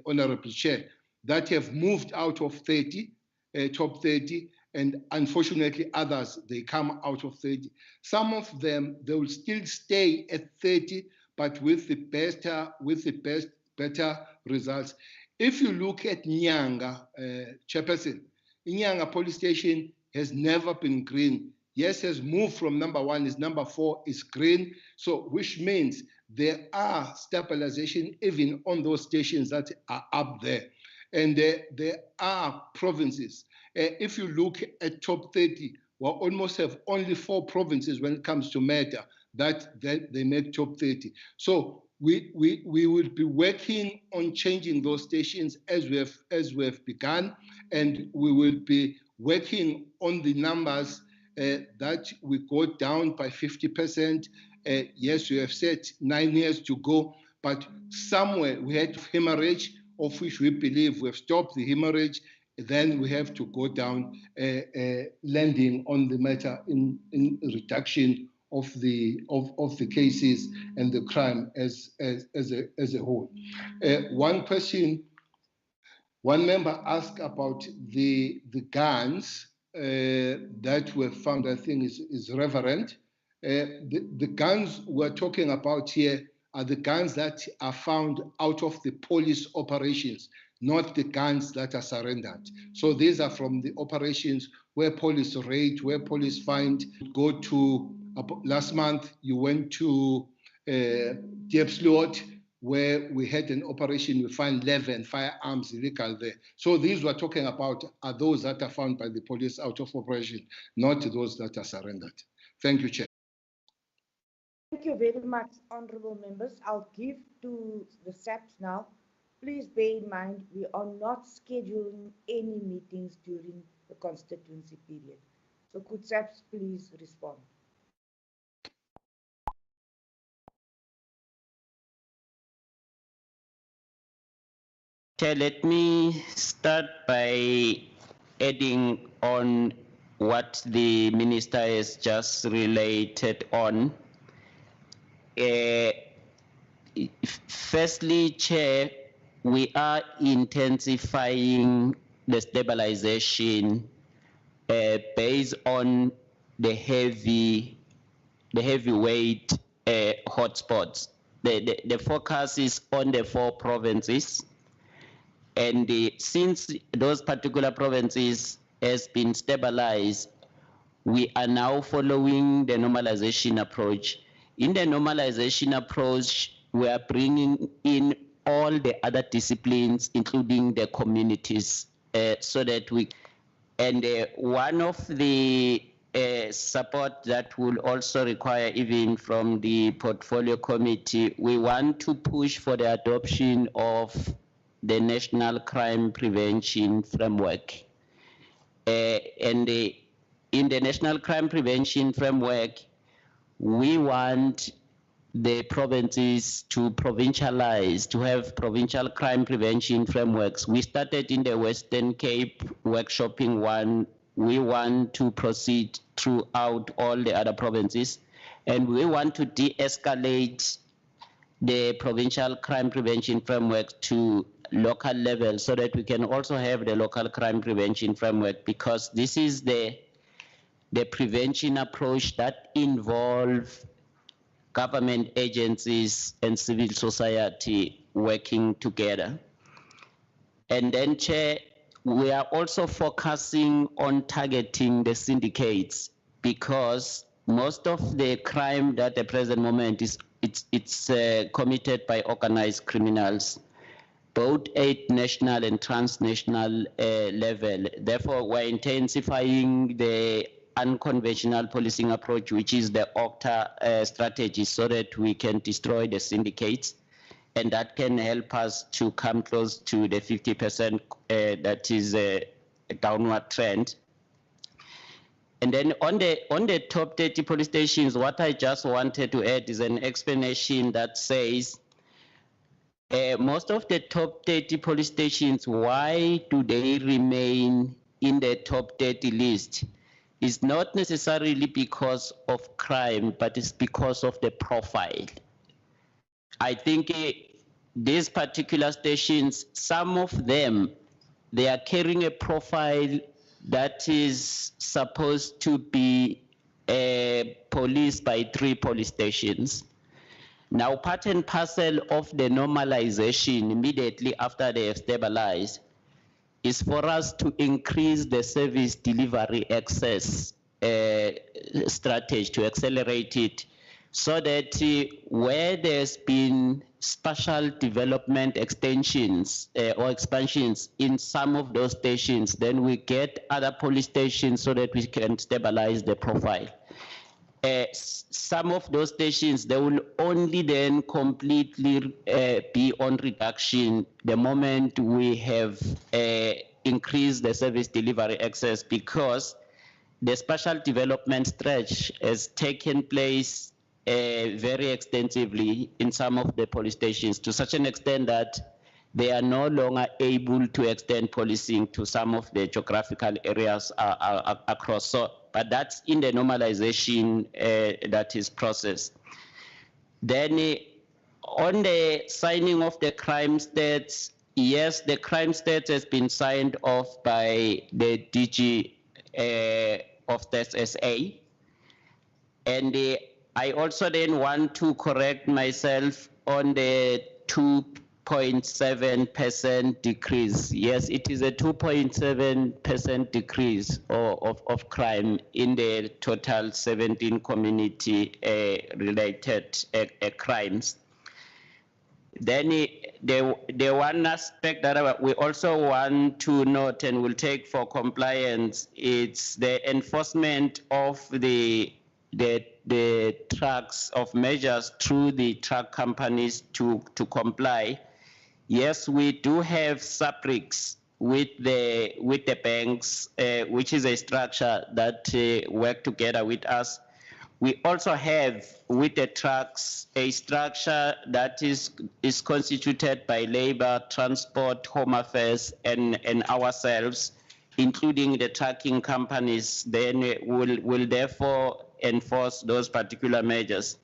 Speaker 3: Honorable Chair, that have moved out of 30, top 30, and unfortunately others, they come out of 30. Some of them, they will still stay at 30, but with the better results. If you look at Nyanga, Chairperson, Nyanga police station has never been green. Yes, has moved from number 1, is number 4, is green. So, which means there are stabilization even on those stations that are up there. And there are provinces. If you look at top 30, we almost have only 4 provinces when it comes to murder that they make top 30. So we will be working on changing those stations as we have begun, and we will be working on the numbers that we go down by 50%. Yes, you have said 9 years to go, but somewhere we had hemorrhage, of which we believe we have stopped the hemorrhage. Then we have to go down, landing on the matter in reduction of the cases and the crime as a whole. One question, one member asked about the guns that were found. I think is relevant. The guns we're talking about here are the guns that are found out of the police operations, not the guns that are surrendered. So these are from the operations where police raid, where police find. Go to, last month you went to Diepsloot, where we had an operation, we find 11 firearms illegal there. So these we're talking about are those that are found by the police out of operation, not those that are surrendered. Thank you, Chair.
Speaker 4: Thank you very much, honorable members. I'll give to the SAPs now. Please bear in mind, we are not scheduling any meetings during the constituency period. So could SAPs please respond?
Speaker 2: Chair, let me start by adding on what the minister has just related on. Firstly, Chair, we are intensifying the stabilization based on the heavyweight hotspots. The focus is on the 4 provinces, and since those particular provinces has been stabilized, we are now following the normalization approach. In the normalization approach, we are bringing in all the other disciplines, including the communities, so that we, and one of the support that will also require, even from the portfolio committee, we want to push for the adoption of the National Crime Prevention Framework. In the National Crime Prevention Framework, we want the provinces to provincialize, to have provincial crime prevention frameworks. We started in the Western Cape workshopping one we want to proceed throughout all the other provinces, and we want to de-escalate the provincial crime prevention framework to local level so that we can also have the local crime prevention framework, because this is the prevention approach that involves government agencies and civil society working together. And then, Chair, we are also focusing on targeting the syndicates, because most of the crime that at the present moment is committed by organized criminals, both at national and transnational level. Therefore, we're intensifying the unconventional policing approach, which is the OCTA strategy, so that we can destroy the syndicates, and that can help us to come close to the 50% that is a downward trend. And then on the top 30 police stations, what I just wanted to add is an explanation that says most of the top 30 police stations, why do they remain in the top 30 list? It's not necessarily because of crime, but it's because of the profile. I think these particular stations, some of them, they are carrying a profile that is supposed to be policed by 3 police stations. Now, part and parcel of the normalization immediately after they have stabilized is for us to increase the service delivery access strategy, to accelerate it, so that where there's been spatial development extensions or expansions in some of those stations, then we get other police stations so that we can stabilize the profile. Some of those stations, they will only then completely be on reduction the moment we have increased the service delivery access, because the spatial development stretch has taken place very extensively in some of the police stations, to such an extent that they are no longer able to extend policing to some of the geographical areas across. So, but that's in the normalization that is processed. Then on the signing of the crime stats, yes, the crime stats has been signed off by the DG of Stats SA. And I also then want to correct myself on the 2.7% decrease. Yes, it is a 2.7% decrease of crime in the total 17 community related crimes. Then the one aspect that we also want to note and will take for compliance, it's the enforcement of the trucks, of measures through the truck companies to comply. Yes, we do have SAPRICs with the banks, which is a structure that work together with us. We also have with the trucks a structure that is constituted by labor, transport, home affairs, and ourselves, including the trucking companies. Then will therefore enforce those particular measures.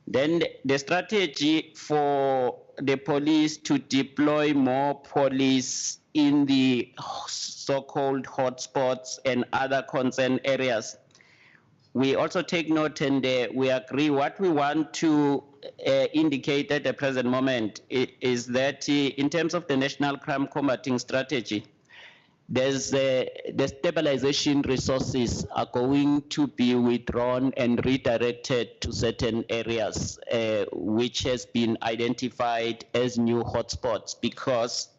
Speaker 2: Then the strategy for the police to deploy more police in the so-called hotspots and other concerned areas. We also take note and we agree. What we want to indicate at the present moment is that in terms of the national crime combating strategy, there's the stabilization resources are going to be withdrawn and redirected to certain areas, which has been identified as new hotspots, because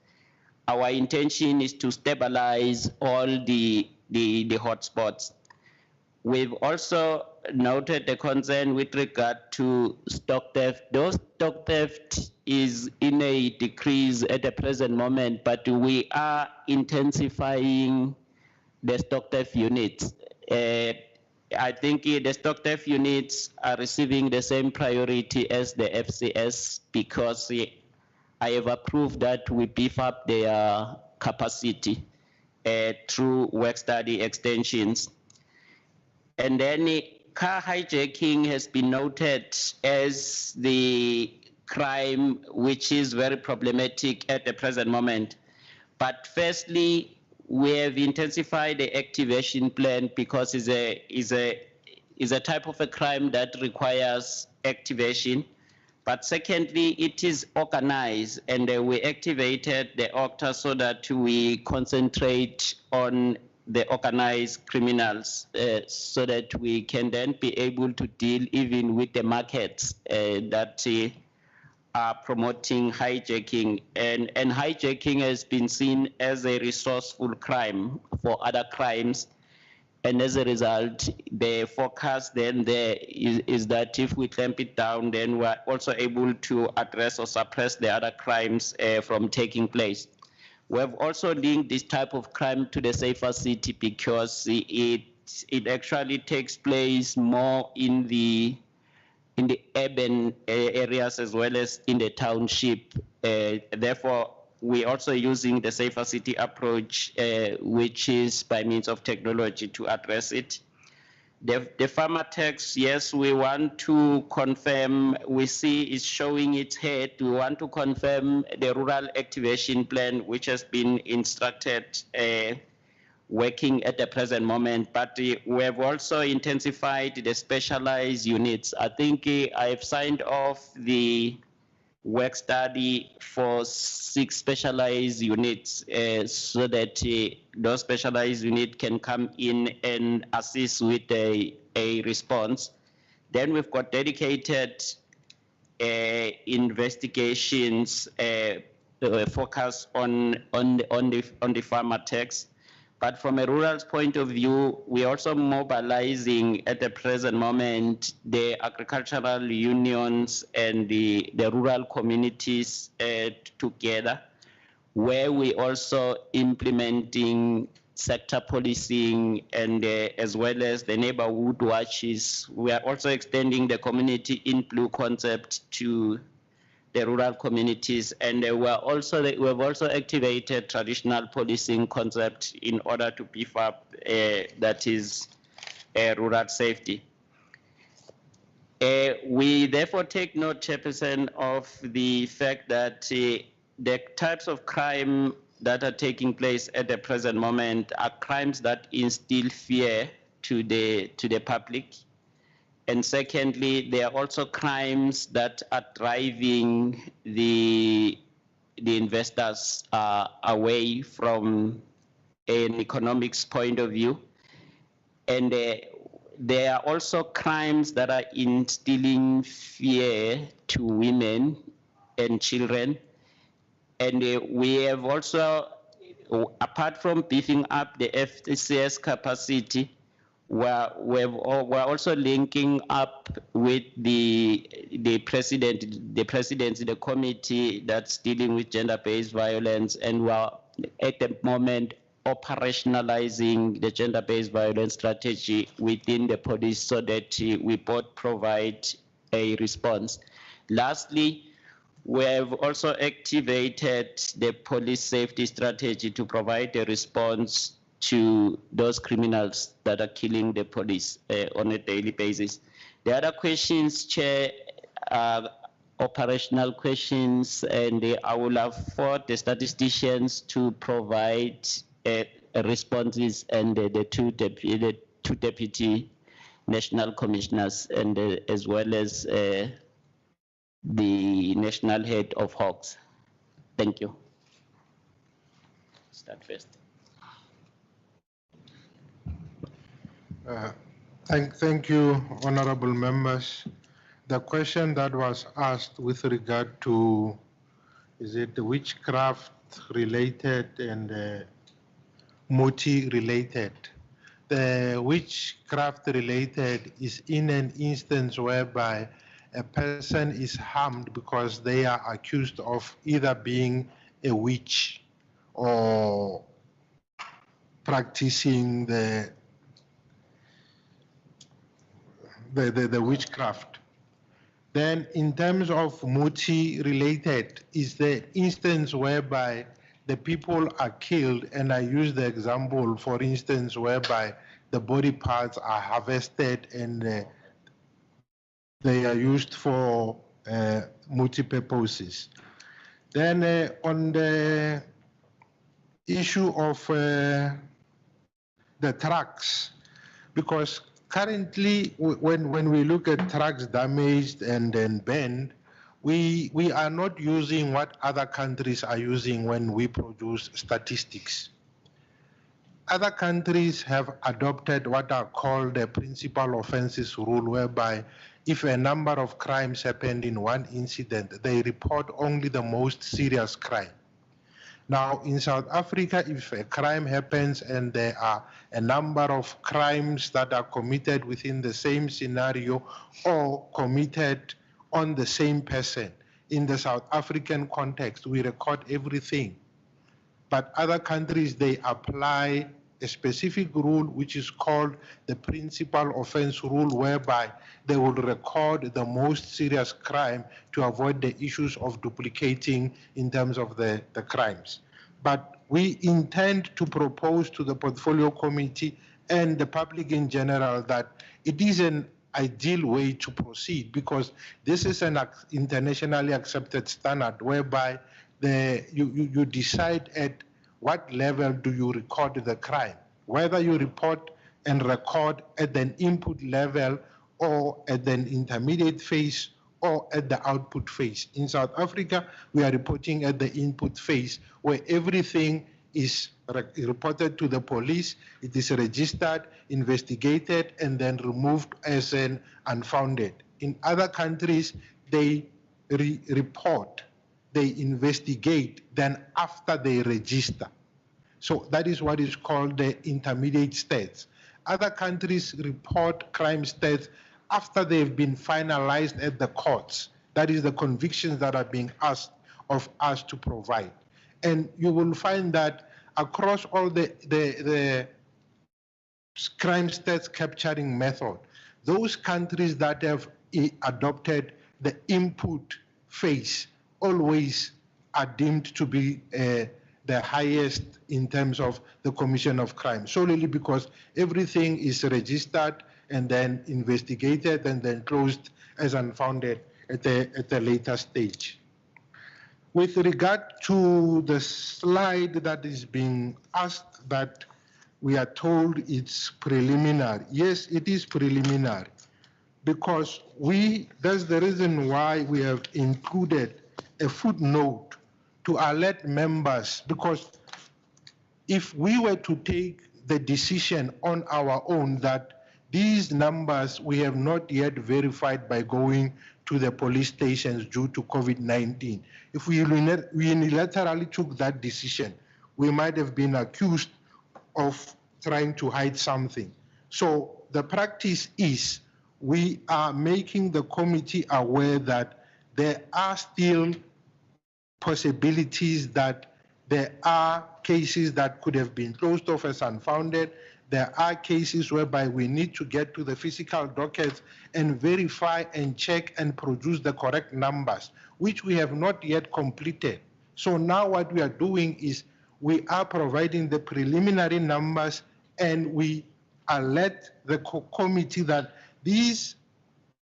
Speaker 2: our intention is to stabilize all the hotspots. We've also noted the concern with regard to stock theft. Those stock theft is in a decrease at the present moment, but we are intensifying the stock theft units. I think the stock theft units are receiving the same priority as the FCS, because I have approved that we beef up their capacity. through work study extensions. And then car hijacking has been noted as the crime which is very problematic at the present moment. But firstly, we have intensified the activation plan because it's a type of a crime that requires activation. But secondly, it is organized, and we activated the OCTA so that we concentrate on the organized criminals so that we can then be able to deal even with the markets that are promoting hijacking. And hijacking has been seen as a resourceful crime for other crimes. And as a result, the focus then there is that if we clamp it down, then we're also able to address or suppress the other crimes from taking place. We have also linked this type of crime to the safer city because it actually takes place more in the urban areas as well as in the township. Therefore, we're also using the safer city approach, which is by means of technology to address it. The farmer tax, yes, we want to confirm, we see it's showing its head. We want to confirm the rural activation plan, which has been instructed, working at the present moment, but we have also intensified the specialized units. I think I've signed off the work study for 6 specialized units so that those specialized units can come in and assist with a response. Then we've got dedicated investigations focus on the farmer tax. But from a rural point of view, we're also mobilizing at the present moment the agricultural unions and the rural communities together, where we also implementing sector policing and as well as the neighborhood watches. We are also extending the community in blue concept to the rural communities, and we have also activated traditional policing concept in order to beef up that is rural safety. We therefore take note, Chairperson, of the fact that the types of crime that are taking place at the present moment are crimes that instill fear to the public. And secondly, there are also crimes that are driving the investors away from an economics point of view. And there are also crimes that are instilling fear to women and children. And we have also, apart from beefing up the FCS capacity, we're also linking up with the presidency, the committee that's dealing with gender-based violence, and we're at the moment operationalizing the gender-based violence strategy within the police so that we both provide a response. Lastly, we have also activated the police safety strategy to provide a response to those criminals that are killing the police on a daily basis. The other questions, Chair, are operational questions, and I will have for the statisticians to provide responses, and the two deputy national commissioners, and as well as the national head of Hawks. Thank you. Start first.
Speaker 1: Thank you, honorable members. The question that was asked with regard to, is it witchcraft related and Muti related? The witchcraft related is in an instance whereby a person is harmed because they are accused of either being a witch or practicing the witchcraft. Then in terms of Muti related is the instance whereby the people are killed, and I use the example, for instance, whereby the body parts are harvested and they are used for multi-purposes. Then on the issue of the trucks, because currently when we look at trucks damaged and then banned, we are not using what other countries are using when we produce statistics. Other countries have adopted what are called the principal offences rule, whereby if a number of crimes happened in one incident, they report only the most serious crime. Now, in South Africa, if a crime happens and there are a number of crimes that are committed within the same scenario or committed on the same person, in the South African context, we record everything. But other countries, they apply a specific rule which is called the principal offense rule, whereby they will record the most serious crime to avoid the issues of duplicating in terms of the crimes. But we intend to propose to the portfolio committee and the public in general that it is an ideal way to proceed, because this is an internationally accepted standard whereby you decide at what level do you record the crime, whether you report and record at an input level or at an intermediate phase or at the output phase. In South Africa, we are reporting at the input phase, where everything is reported to the police, it is registered, investigated, and then removed as an unfounded. In other countries, they report, they investigate, then after they register. So that is what is called the intermediate states. Other countries report crime states after they've been finalized at the courts. That is the convictions that are being asked of us to provide. And you will find that across all the crime stats capturing method, those countries that have adopted the input phase always are deemed to be the highest in terms of the commission of crime, solely because everything is registered and then investigated and then closed as unfounded at a later stage. With regard to the slide that is being asked, that we are told it's preliminary. Yes, it is preliminary, because that's the reason why we have included a footnote to alert members, because if we were to take the decision on our own that these numbers we have not yet verified by going to the police stations due to COVID-19, if we unilaterally took that decision, we might have been accused of trying to hide something. So the practice is we are making the committee aware that there are still possibilities that there are cases that could have been closed off as unfounded. There are cases whereby we need to get to the physical dockets and verify and check and produce the correct numbers, which we have not yet completed. So now what we are doing is we are providing the preliminary numbers, and we alert the committee that these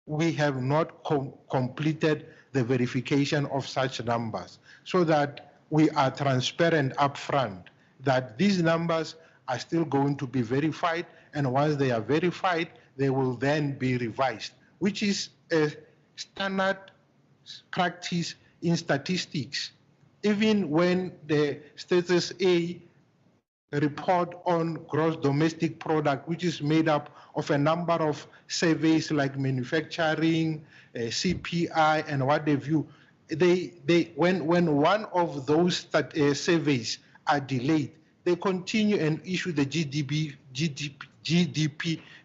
Speaker 1: we have not completed the verification of such numbers, so that we are transparent upfront that these numbers are still going to be verified, and once they are verified, they will then be revised, which is a standard practice in statistics. Even when the status A report on gross domestic product, which is made up of a number of surveys like manufacturing, CPI, and what have you, when one of those surveys are delayed, they continue and issue the GDP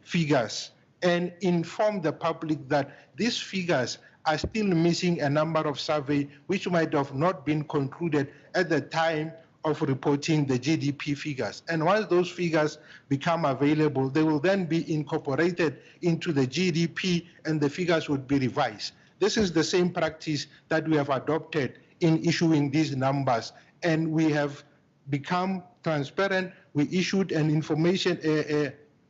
Speaker 1: figures and inform the public that these figures are still missing a number of surveys which might have not been concluded at the time of reporting the GDP figures. And once those figures become available, they will then be incorporated into the GDP and the figures would be revised. This is the same practice that we have adopted in issuing these numbers and we have become transparent. We issued an information,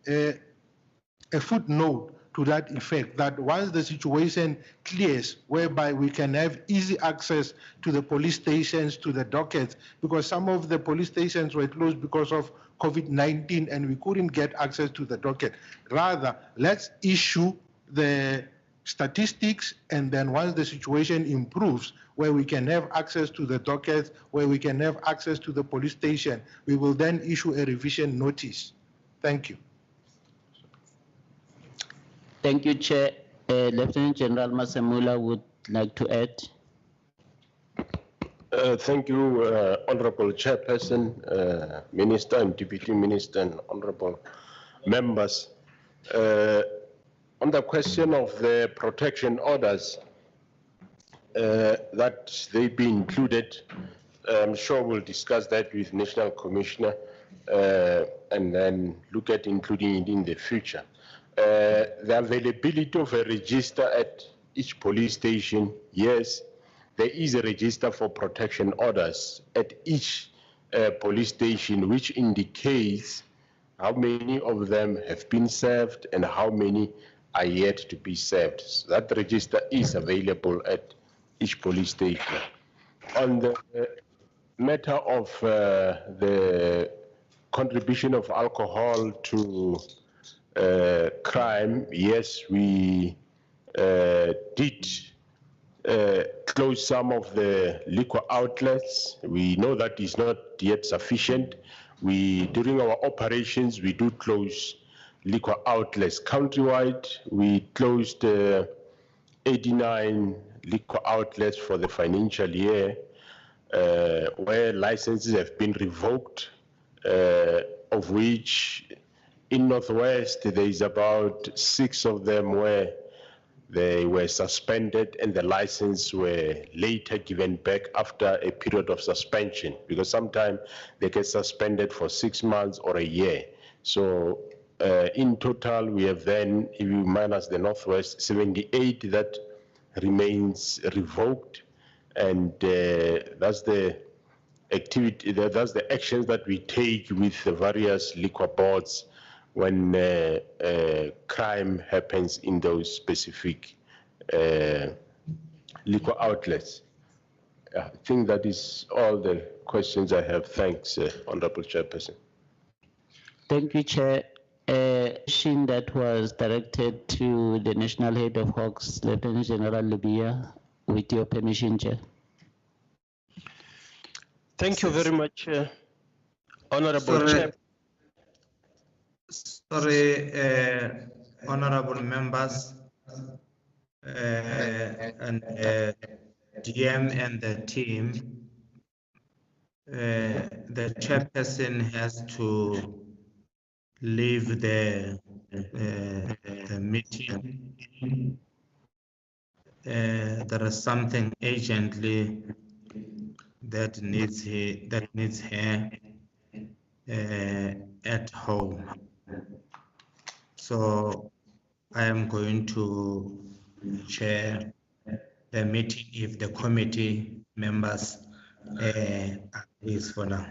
Speaker 1: a footnote to that effect, that once the situation clears, whereby we can have easy access to the police stations, to the dockets, because some of the police stations were closed because of COVID-19 and we couldn't get access to the docket. Rather, let's issue the statistics, and then once the situation improves, where we can have access to the dockets, where we can have access to the police station, we will then issue a revision notice. Thank you.
Speaker 2: Thank you, Chair. Lieutenant General Masemula would like to add.
Speaker 14: Thank you, Honorable Chairperson, Minister and Deputy Minister, and Honorable members. On the question of the protection orders, that they be included, I'm sure we'll discuss that with National Commissioner and then look at including it in the future. The availability of a register at each police station, yes, there is a register for protection orders at each police station, which indicates how many of them have been served and how many are yet to be served. So that register is available at each police station. On the matter of the contribution of alcohol to crime, yes, we did close some of the liquor outlets. We know that is not yet sufficient. During our operations, we do close liquor outlets countrywide. We closed 89 liquor outlets for the financial year, where licenses have been revoked, of which in Northwest there is about 6 of them where they were suspended and the license were later given back after a period of suspension, because sometimes they get suspended for 6 months or a year. So in total, we have then, if you minus the Northwest, 78 that remains revoked, and that's the activity, that's the actions that we take with the various liquor boards when crime happens in those specific liquor outlets. I think that is all the questions I have. Thanks, Honorable Chairperson.
Speaker 2: Thank you, Chair. Question that was directed to the National Head of Hawks, Lieutenant General Lubia, with your permission, Chair.
Speaker 15: Thank you very much, Honorable Chair.
Speaker 11: Sorry, honorable members and DM and the team. The chairperson has to leave the meeting. There is something urgently that needs her at home. So I am going to chair the meeting if the committee members agree for now.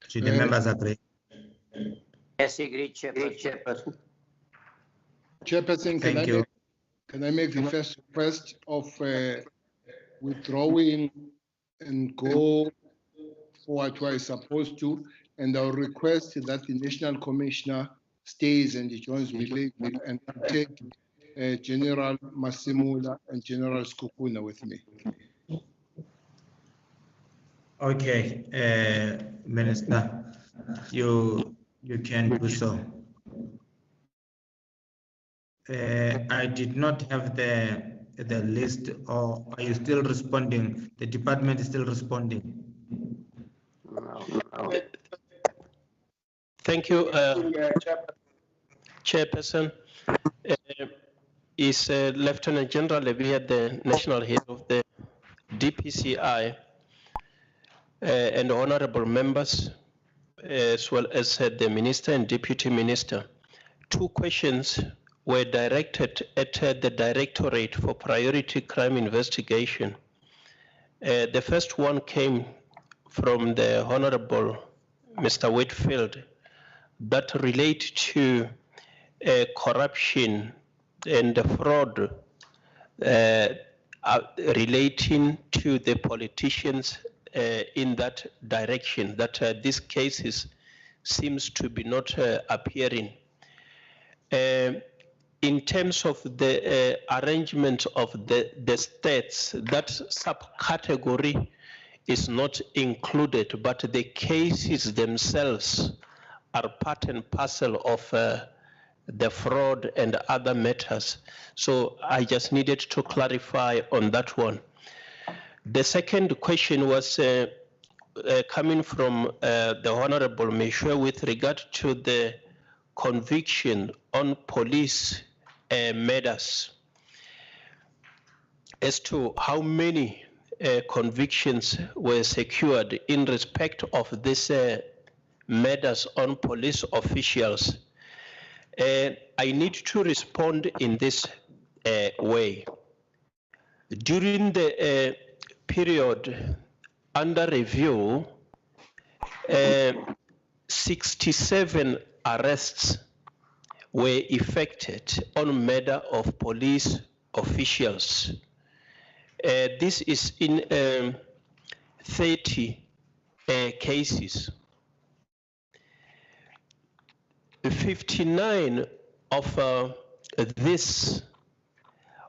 Speaker 11: Should the members agree?
Speaker 13: Yes, agree, Chairperson.
Speaker 3: Chairperson, can I make the first request of withdrawing and go forward to what is supposed to, and I'll request that the National Commissioner stays and joins me and take General Masimula and General Skukuna with me.
Speaker 11: Okay, Minister, you can do so. I did not have the list, or are you still responding? The department is still responding.
Speaker 13: No.
Speaker 15: Thank you, Chairperson. Is Lieutenant General Levy, the National Head of the DPCI, and honorable members, as well as the Minister and Deputy Minister. 2 questions were directed at the Directorate for Priority Crime Investigation. The first one came from the Honorable Mr. Whitfield that relate to corruption and fraud relating to the politicians in that direction, that these cases seems to be not appearing. In terms of the arrangement of the states, that subcategory is not included, but the cases themselves are part and parcel of the fraud and other matters. So I just needed to clarify on that one. The second question was coming from the Honorable Meshoe with regard to the conviction on police matters as to how many convictions were secured in respect of this matters on police officials. I need to respond in this way. During the period under review, 67 arrests were effected on matter of police officials. This is in 30 cases. 59 of this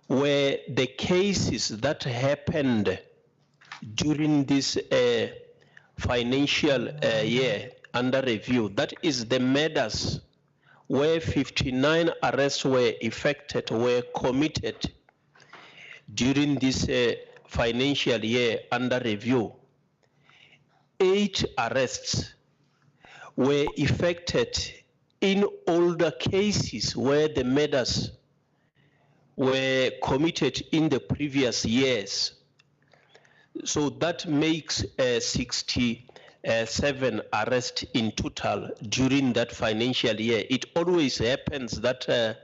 Speaker 15: were the cases that happened during this financial year under review. That is the matters where 59 arrests were effected, were committed during this financial year under review. 8 arrests were effected in older cases where the matters were committed in the previous years. So that makes 67 arrests in total during that financial year. It always happens that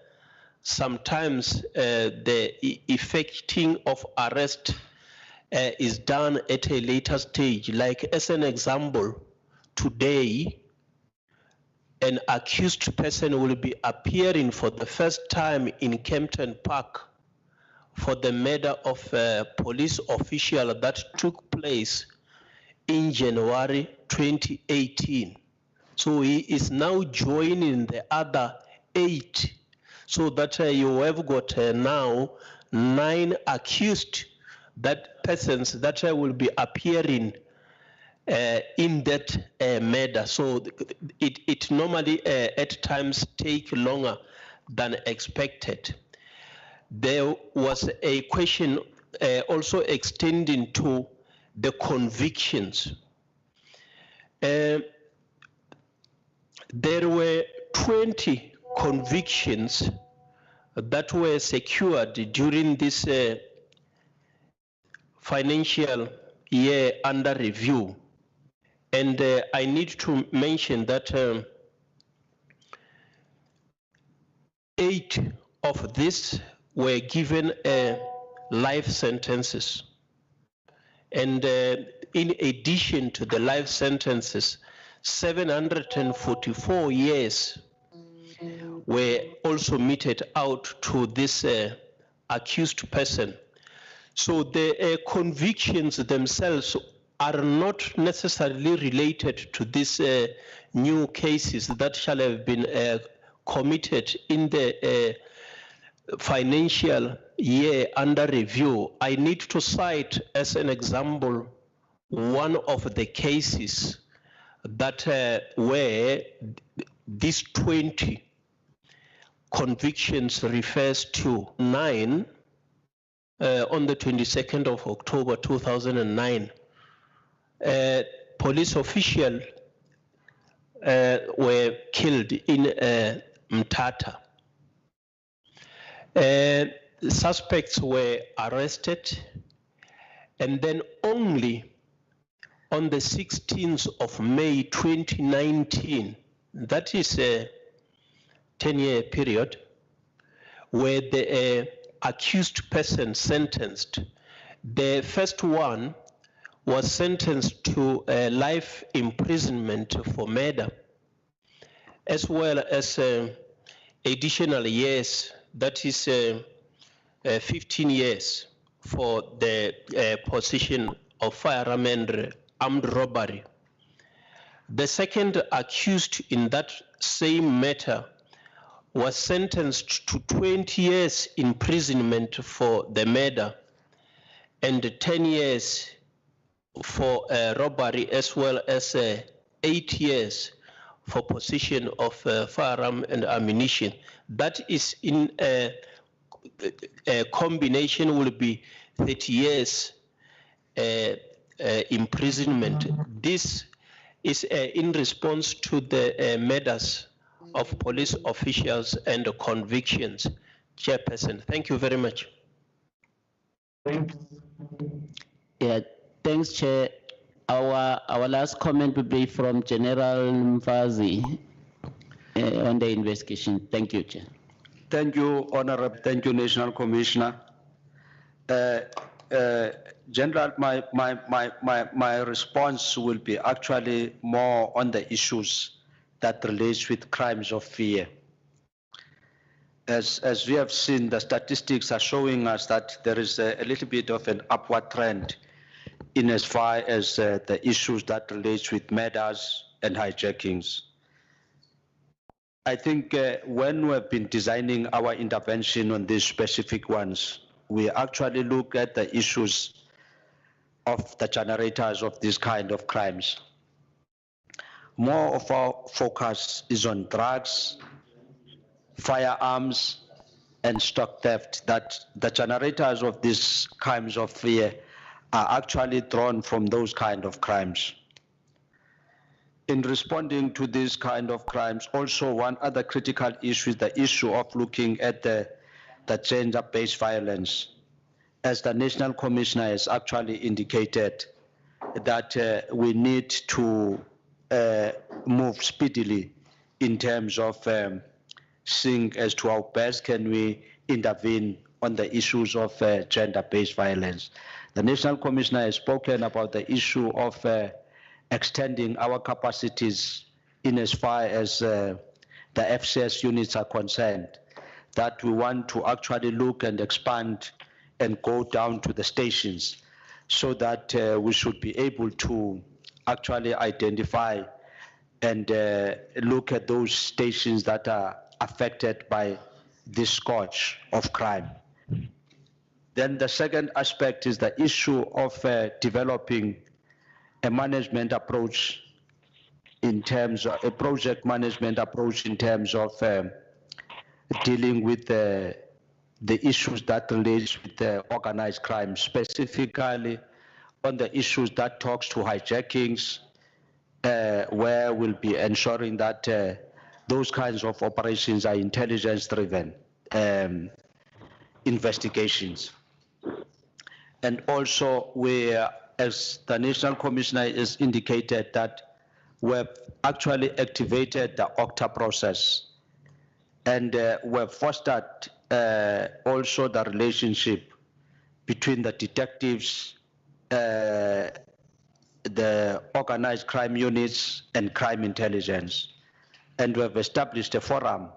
Speaker 15: sometimes the effecting of arrest is done at a later stage. Like as an example, today, an accused person will be appearing for the first time in Kempton Park for the murder of a police official that took place in January 2018. So he is now joining the other 8, so that you have got now 9 accused persons that will be appearing in that murder. So it normally at times take longer than expected. There was a question also extending to the convictions. There were 20 convictions that were secured during this financial year under review. And I need to mention that 8 of these were given life sentences. And in addition to the life sentences, 744 years were also meted out to this accused person. So the convictions themselves are not necessarily related to these new cases that shall have been committed in the financial year under review. I need to cite as an example one of the cases that where these 20 convictions refers to. 9 on the 22nd of October 2009, police officials were killed in Mthatha. Suspects were arrested, and then only on the 16th of May 2019, that is a 10-year period, where the accused person sentenced. The first one was sentenced to life imprisonment for murder, as well as additional years, that is 15 years for the possession of firearm and armed robbery. The second accused in that same matter was sentenced to 20 years imprisonment for the murder and 10 years for robbery, as well as 8 years for possession of firearm and ammunition. That is in a combination will be 30 years imprisonment. This is in response to the murders of police officials and convictions. Chairperson, thank you very much.
Speaker 2: Yeah, thanks, Chair. Our last comment will be from General Mfazi on the investigation. Thank you, Chair.
Speaker 16: Thank you, Honorable. Thank you, National Commissioner. General, my response will be actually more on the issues that relates with crimes of fear. As we have seen, the statistics are showing us that there is a little bit of an upward trend in as far as the issues that relates with murders and hijackings. I think when we've been designing our intervention on these specific ones, we actually look at the issues of the generators of these kind of crimes. More of our focus is on drugs, firearms, and stock theft, that the generators of these crimes of fear are actually drawn from those kind of crimes. In responding to these kind of crimes, also one other critical issue is the issue of looking at the gender-based violence. As the National Commissioner has actually indicated that we need to move speedily in terms of seeing as to how best can we intervene on the issues of gender-based violence. The National Commissioner has spoken about the issue of extending our capacities in as far as the FCS units are concerned, that we want to actually look and expand and go down to the stations so that we should be able to actually identify and look at those stations that are affected by this scourge of crime. Then the second aspect is the issue of developing a management approach in terms of a project management approach in terms of dealing with the issues that relates with the organized crime, specifically on the issues that talks to hijackings, where we'll be ensuring that those kinds of operations are intelligence-driven investigations. And also, we, as the National Commissioner has indicated, that we've actually activated the OCTA process, and we've fostered also the relationship between the detectives, the organized crime units, and crime intelligence. And we have established a forum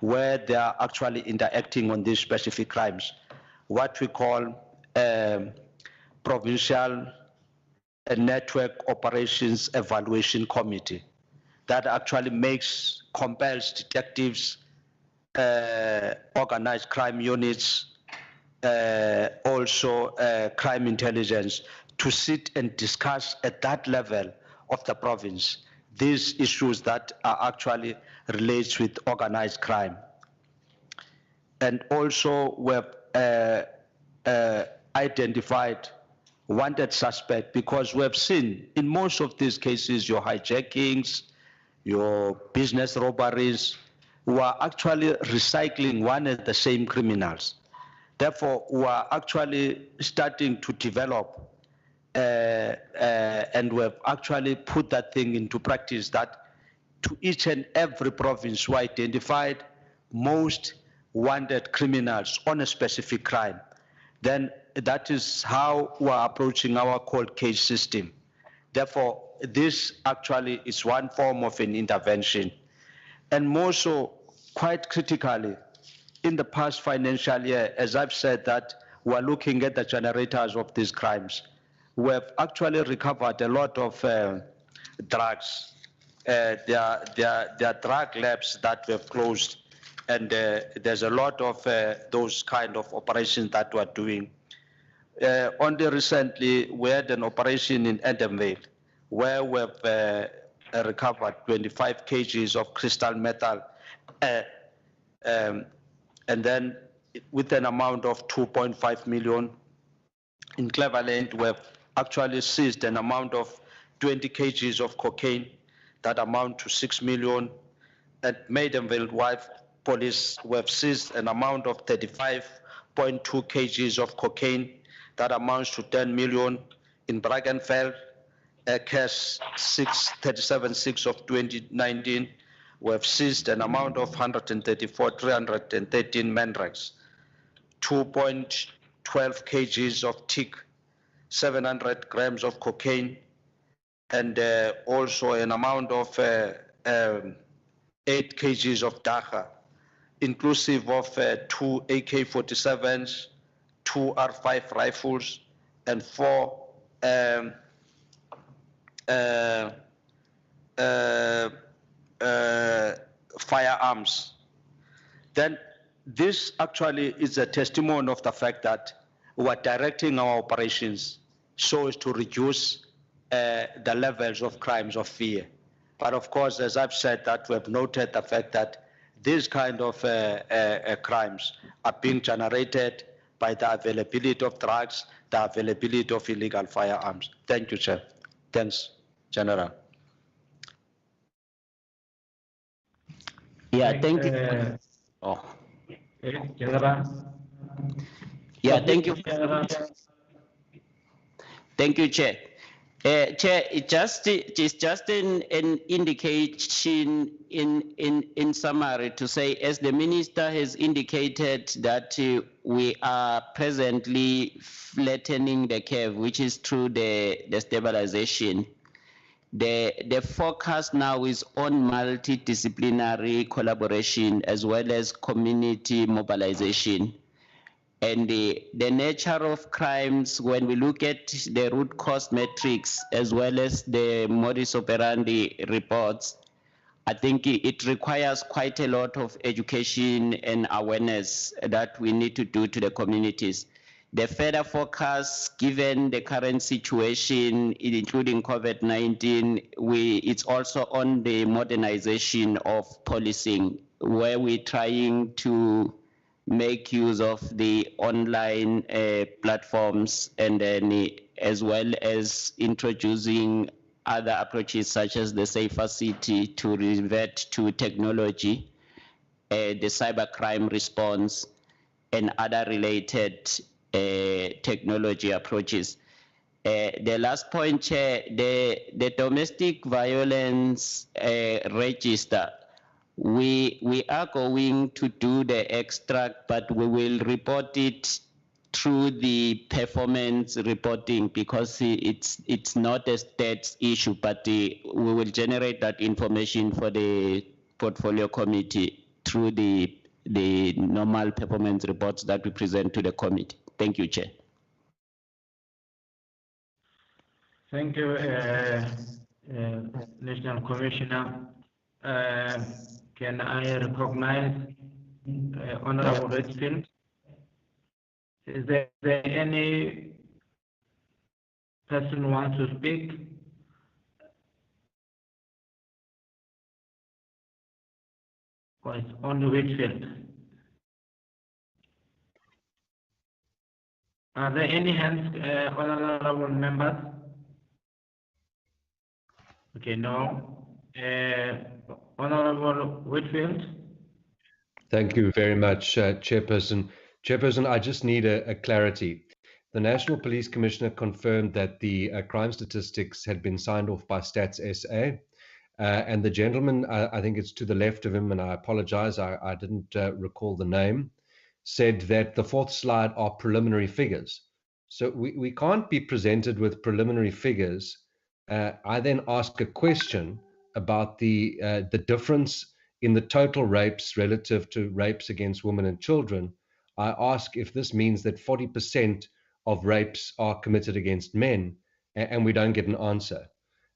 Speaker 16: where they are actually interacting on these specific crimes, what we call Provincial Network Operations Evaluation Committee, that actually compels detectives, organized crime units, also crime intelligence, to sit and discuss at that level of the province these issues that are actually relates with organized crime. And also we've identified wanted suspect, because we have seen in most of these cases your hijackings, your business robberies, who are actually recycling one and the same criminals. Therefore, we are actually starting to develop and we have actually put that thing into practice, that to each and every province who identified most wanted criminals on a specific crime, then that is how we are approaching our cold case system. Therefore, this actually is one form of an intervention. And more so, quite critically, in the past financial year, as I've said, that we're looking at the generators of these crimes. We have actually recovered a lot of drugs. There are drug labs that we have closed, and there's a lot of those kind of operations that we're doing. Only recently, we had an operation in Edenvale where we have recovered 25 kgs of crystal metal, and then with an amount of 2.5 million. In Cleveland, we have actually seized an amount of 20 kgs of cocaine that amount to 6 million. At Maidenville Police, we have seized an amount of 35.2 kgs of cocaine that amounts to 10 million. In Brackenfell, case 637-6 of 2019, we have seized an amount of 134,313 Mandrax, 2.12 kgs of tick, 700 grams of cocaine, and also an amount of 8 kgs of dagga, inclusive of 2 AK-47s, 2 R5 rifles, and 4 firearms. Then this actually is a testimony of the fact that we are directing our operations so as to reduce the levels of crimes of fear. But of course, as I've said, that we have noted the fact that these kind of crimes are being generated by the availability of drugs, the availability of illegal firearms. Thank you, Chair. Thanks, General.
Speaker 2: Yeah, thank you.
Speaker 11: General.
Speaker 2: Yeah, thank you. Thank you, Chair. Chair, it's just an indication in summary to say, as the Minister has indicated, that we are presently flattening the curve, which is through the stabilization. The focus now is on multidisciplinary collaboration as well as community mobilization. And the nature of crimes, when we look at the root cause metrics as well as the modus operandi reports, I think it requires quite a lot of education and awareness that we need to do to the communities. The further focus, given the current situation, including COVID-19, it's also on the modernization of policing, where we're trying to make use of the online platforms, and then as well as introducing other approaches such as the safer city to revert to technology, the cybercrime response, and other related technology approaches. The last point, Chair, the domestic violence register, we are going to do the extract, but we will report it through the performance reporting, because it's not a stats issue, but we will generate that information for the portfolio committee through the normal performance reports that we present to the committee. Thank you, Chair.
Speaker 11: Thank you, National Commissioner. Can I recognize Honorable Redfield? Is there any person who wants to speak? Or it's only Whitfield? Are there any hands, honorable members? Okay, no. Honorable Whitfield?
Speaker 8: Thank you very much, Chairperson. Chairperson, I just need a clarity. The National Police Commissioner confirmed that the crime statistics had been signed off by Stats SA, and the gentleman, I think it's to the left of him, and I apologize, I didn't recall the name, said that the fourth slide are preliminary figures. So we can't be presented with preliminary figures. I then ask a question about the difference in the total rapes relative to rapes against women and children. I ask if this means that 40% of rapes are committed against men, and we don't get an answer.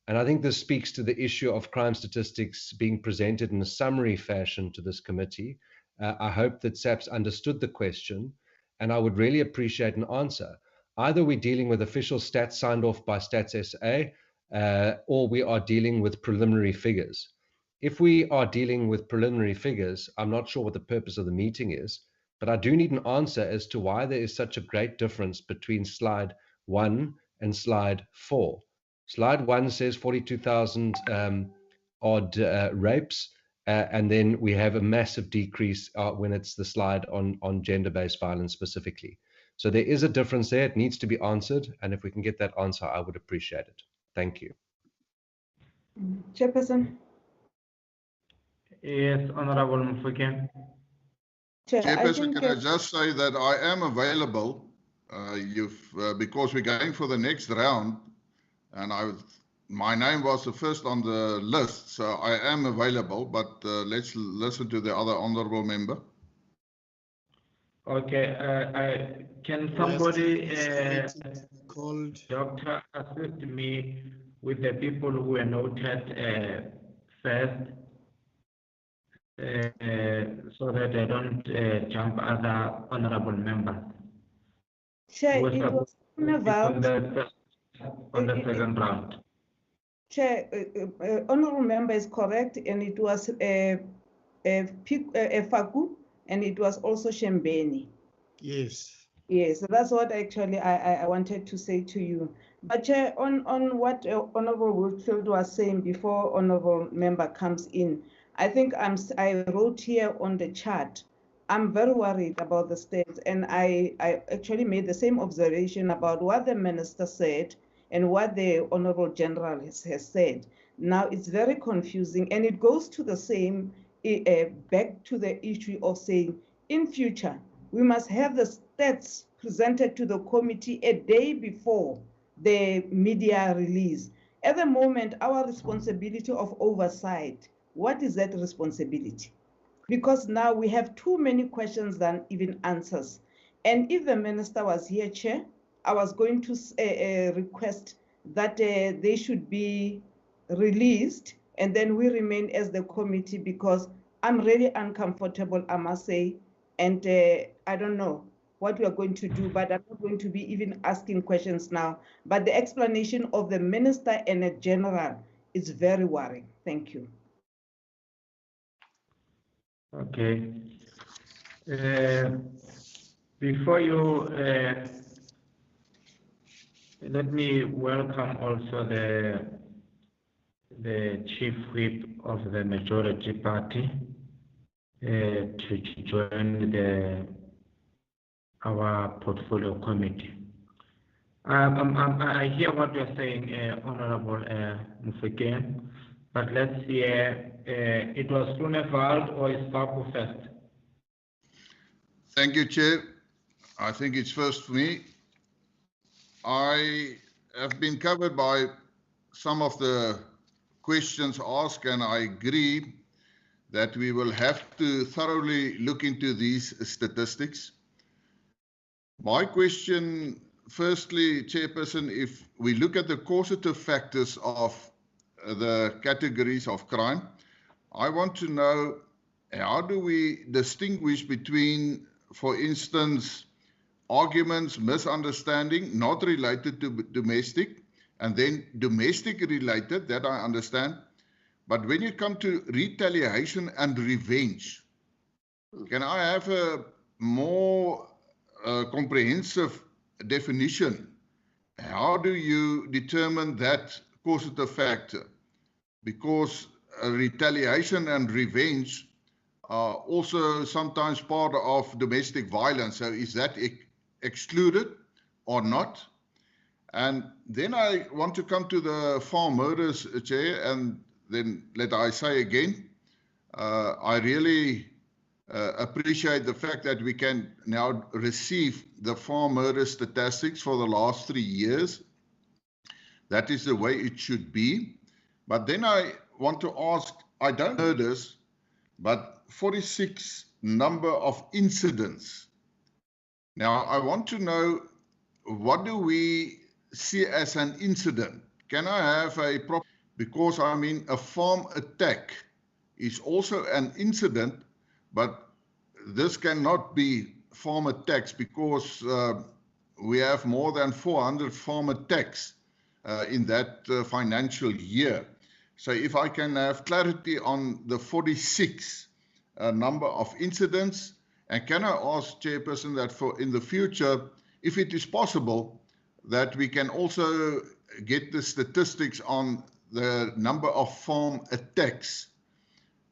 Speaker 8: And I think this speaks to the issue of crime statistics being presented in a summary fashion to this committee. I hope that SAPS understood the question, and I would really appreciate an answer. Either we're dealing with official stats signed off by Stats SA, or we are dealing with preliminary figures. If we are dealing with preliminary figures, I'm not sure what the purpose of the meeting is, but I do need an answer as to why there is such a great difference between slide 1 and slide 4. Slide 1 says 42,000 odd rapes, and then we have a massive decrease when it's the slide on gender-based violence specifically. So there is a difference there. It needs to be answered, and if we can get that answer, I would appreciate it. Thank you.
Speaker 7: Chairperson.
Speaker 11: Yes, Honorable Mufweke.
Speaker 6: Chairperson, can I just say that I am available because we're going for the next round, and my name was the first on the list, so I am available, but let's listen to the other honorable member.
Speaker 11: Okay, can somebody, doctor, assist me with the people who were noted first, so that I don't jump other honorable members?
Speaker 7: Chair, it was
Speaker 11: on the second round.
Speaker 7: Chair, honorable member is correct, and it was Faku, and it was also Shembeni.
Speaker 17: Yes.
Speaker 7: Yes, so that's what actually I wanted to say to you. But Chair, on what Honorable Woodfield was saying before honorable member comes in, I think I wrote here on the chart, I'm very worried about the stats, and I actually made the same observation about what the minister said and what the Honorable General has said. Now it's very confusing, and it goes to the same, back to the issue of saying, in future, we must have the stats presented to the committee a day before the media release. At the moment, our responsibility of oversight, what is that responsibility? Because now we have too many questions than even answers. And if the minister was here, Chair, I was going to request that they should be released, and then we remain as the committee, because I'm really uncomfortable, I must say, and I don't know what we are going to do, but I'm not going to be even asking questions now. But the explanation of the minister and the general is very worrying. Thank you.
Speaker 11: Okay. Before you, let me welcome also the chief whip of the majority party to join our portfolio committee. I hear what you're saying, Honorable Mufweke, but let's see, it was Grunewald or is Papu first?
Speaker 6: Thank you, Chair. I think it's first for me. I have been covered by some of the questions asked, and I agree that we will have to thoroughly look into these statistics. My question, firstly, Chairperson, if we look at the causative factors of the categories of crime, I want to know, how do we distinguish between, for instance, arguments, misunderstanding, not related to domestic, and then domestic related, that I understand. But when you come to retaliation and revenge, can I have a more comprehensive definition? How do you determine that causative factor? Because retaliation and revenge are also sometimes part of domestic violence. So is that excluded or not? And then I want to come to the farm murders, Chair, and then let I say again, I really appreciate the fact that we can now receive the farm murder statistics for the last 3 years. That is the way it should be. But then I want to ask, I don't know this, but 46 number of incidents. Now, I want to know, what do we see as an incident? Can I have a proper, because I mean a farm attack is also an incident, but this cannot be farm attacks because we have more than 400 farm attacks in that financial year. So if I can have clarity on the 46 number of incidents, and can I ask, Chairperson, that for in the future, if it is possible, that we can also get the statistics on the number of farm attacks.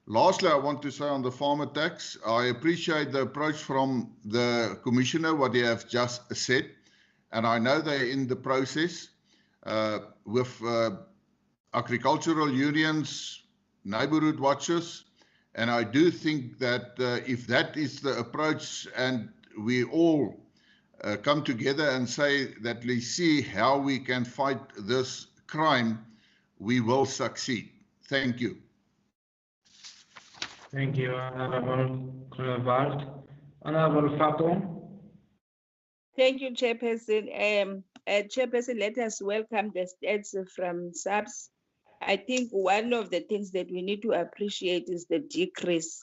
Speaker 6: Lastly, I want to say on the farm attacks, I appreciate the approach from the Commissioner, what he has just said, and I know they're in the process with agricultural unions, neighborhood watches, and I do think that if that is the approach and we all come together and say that we see how we can fight this crime, we will succeed. Thank you.
Speaker 17: Thank you, Honorable Clervald. Honorable Fato.
Speaker 10: Thank you, Chairperson. Chairperson, let us welcome the stats from SAPS. I think one of the things that we need to appreciate is the decrease.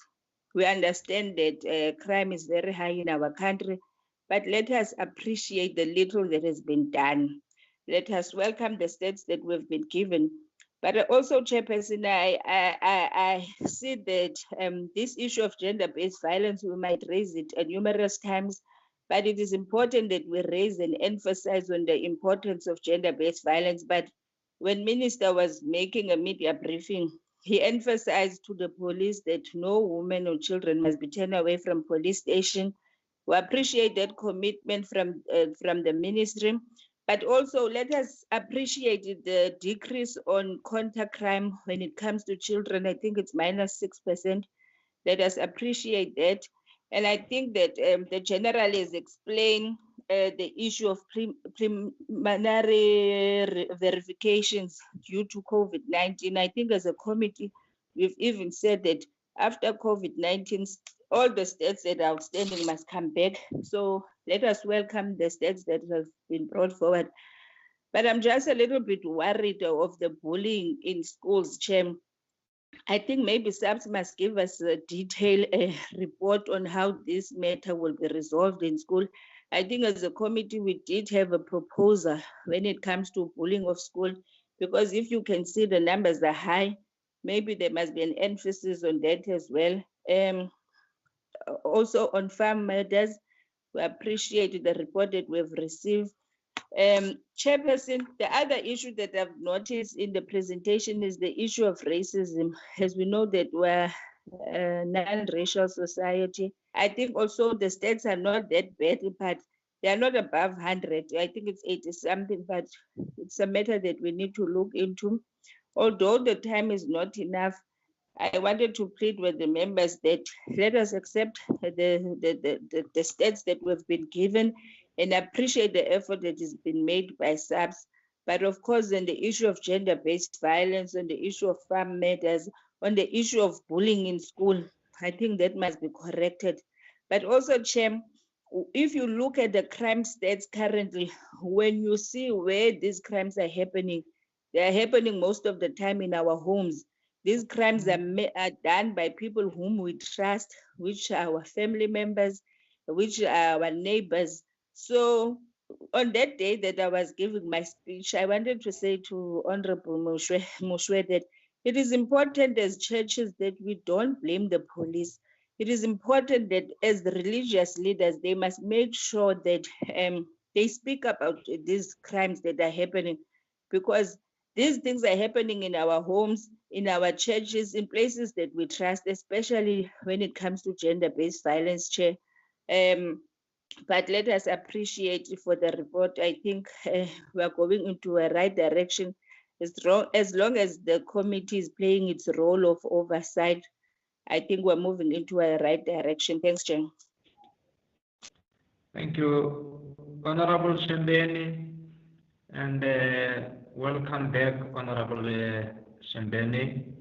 Speaker 10: We understand that crime is very high in our country, but let us appreciate the little that has been done. Let us welcome the stats that we've been given. But also, Chairperson, I see that this issue of gender-based violence, we might raise it numerous times, but it is important that we raise and emphasize on the importance of gender-based violence. But when Minister was making a media briefing, he emphasized to the police that no women or children must be turned away from police station. We appreciate that commitment from the ministry, but also let us appreciate the decrease on contact crime when it comes to children. I think it's -6%. Let us appreciate that. And I think that the general has explained the issue of preliminary verifications due to COVID-19. I think as a committee, we've even said that after COVID-19, all the stats that are outstanding must come back. So let us welcome the stats that have been brought forward. But I'm just a little bit worried of the bullying in schools, Chair. I think maybe SAPS must give us a detailed report on how this matter will be resolved in school. I think as a committee, we did have a proposal when it comes to bullying of school, because if you can see the numbers are high, maybe there must be an emphasis on that as well. Also on farm murders, we appreciate the report that we've received. Chairperson, the other issue that I've noticed in the presentation is the issue of racism. As we know that we're a non-racial society, I think also the stats are not that bad, but they are not above 100. I think it's 80 something, but it's a matter that we need to look into. Although the time is not enough, I wanted to plead with the members that let us accept the stats that we've been given and appreciate the effort that has been made by SAPS. But of course, on the issue of gender-based violence, on the issue of farm matters, on the issue of bullying in school, I think that must be corrected. But also, Chair, if you look at the crime stats currently, when you see where these crimes are happening, they are happening most of the time in our homes. These crimes are done by people whom we trust, which are our family members, which are our neighbors. So on that day that I was giving my speech, I wanted to say to Honorable Mushwe that it is important as churches that we don't blame the police. It is important that as the religious leaders, they must make sure that they speak about these crimes that are happening, because these things are happening in our homes, in our churches, in places that we trust, especially when it comes to gender-based violence, Chair. But let us appreciate for the report. I think we are going into a right direction as long as the committee is playing its role of oversight. I think we're moving into a right direction. Thanks, Chair.
Speaker 17: Thank you, Honorable Shembeni, and welcome back, Honorable Shembeni.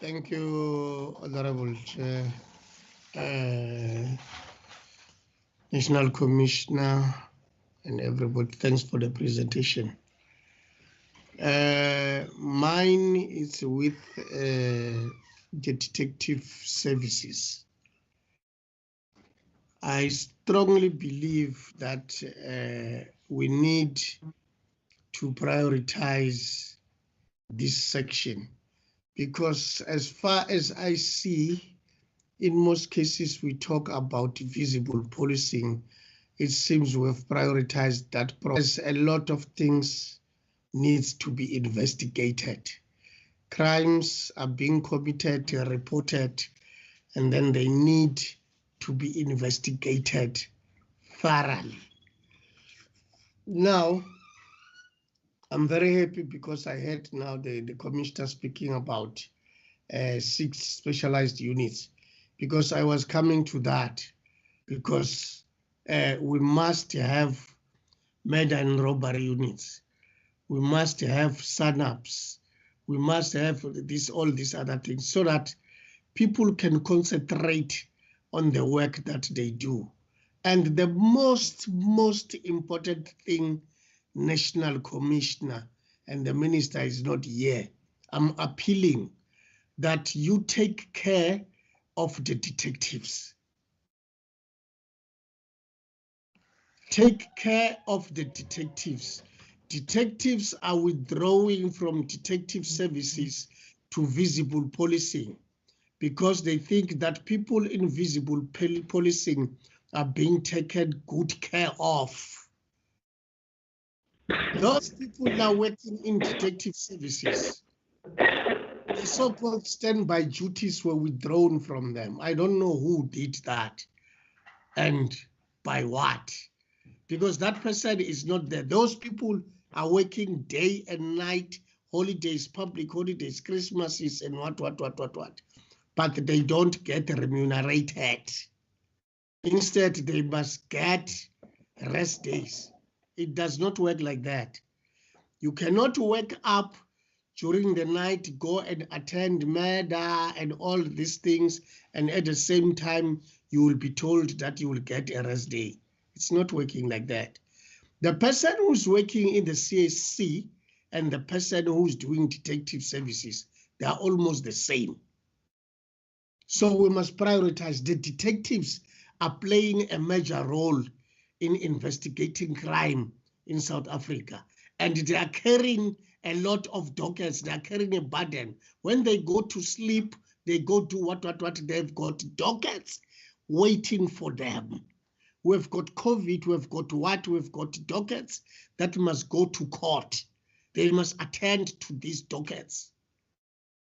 Speaker 18: Thank you, Honorable Chair, National Commissioner, and everybody. Thanks for the presentation. Mine is with the detective services. I strongly believe that we need to prioritize this section, because as far as I see, in most cases we talk about visible policing. It seems we have prioritized that process. A lot of things needs to be investigated. Crimes are being committed, reported, and then they need to be investigated thoroughly. Now, I'm very happy because I heard now the commissioner speaking about 6 specialized units, because I was coming to that, because we must have murder and robbery units. We must have sun-ups. We must have all these other things, so that people can concentrate on the work that they do. And the most important thing, National Commissioner and the Minister is not here. I'm appealing that you take care of the detectives. Take care of the detectives. Detectives are withdrawing from detective services to visible policing, because they think that people in visible policing are being taken good care of. Those people now working in detective services, the so-called standby duties were withdrawn from them. I don't know who did that and by what, because that person is not there. Those people are working day and night, holidays, public holidays, Christmases, and what. But they don't get remunerated. Instead, they must get rest days. It does not work like that. You cannot wake up during the night, go and attend murder and all these things, and at the same time, you will be told that you will get a rest day. It's not working like that. The person who's working in the CSC and the person who's doing detective services, they are almost the same. So we must prioritize. The detectives are playing a major role in investigating crime in South Africa. And they are carrying a lot of dockets. They are carrying a burden. When they go to sleep, they go to what, they've got dockets waiting for them. We've got COVID, we've got what? We've got dockets that must go to court. They must attend to these dockets.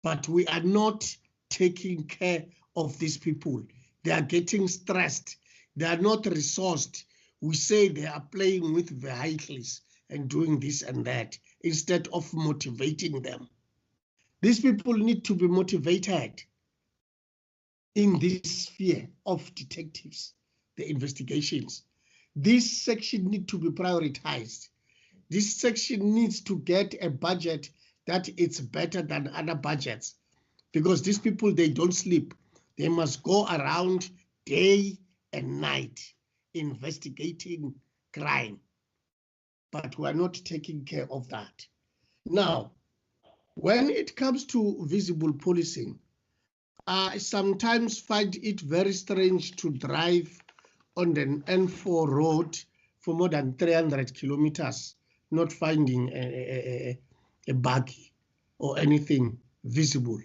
Speaker 18: But we are not taking care of these people. They are getting stressed. They are not resourced. We say they are playing with vehicles and doing this and that instead of motivating them. These people need to be motivated in this sphere of detectives, the investigations. This section needs to be prioritized. This section needs to get a budget that it's better than other budgets, because these people, they don't sleep. They must go around day and night investigating crime. But we are not taking care of that. Now, when it comes to visible policing, I sometimes find it very strange to drive on the N4 road for more than 300 kilometers, not finding a buggy or anything visible,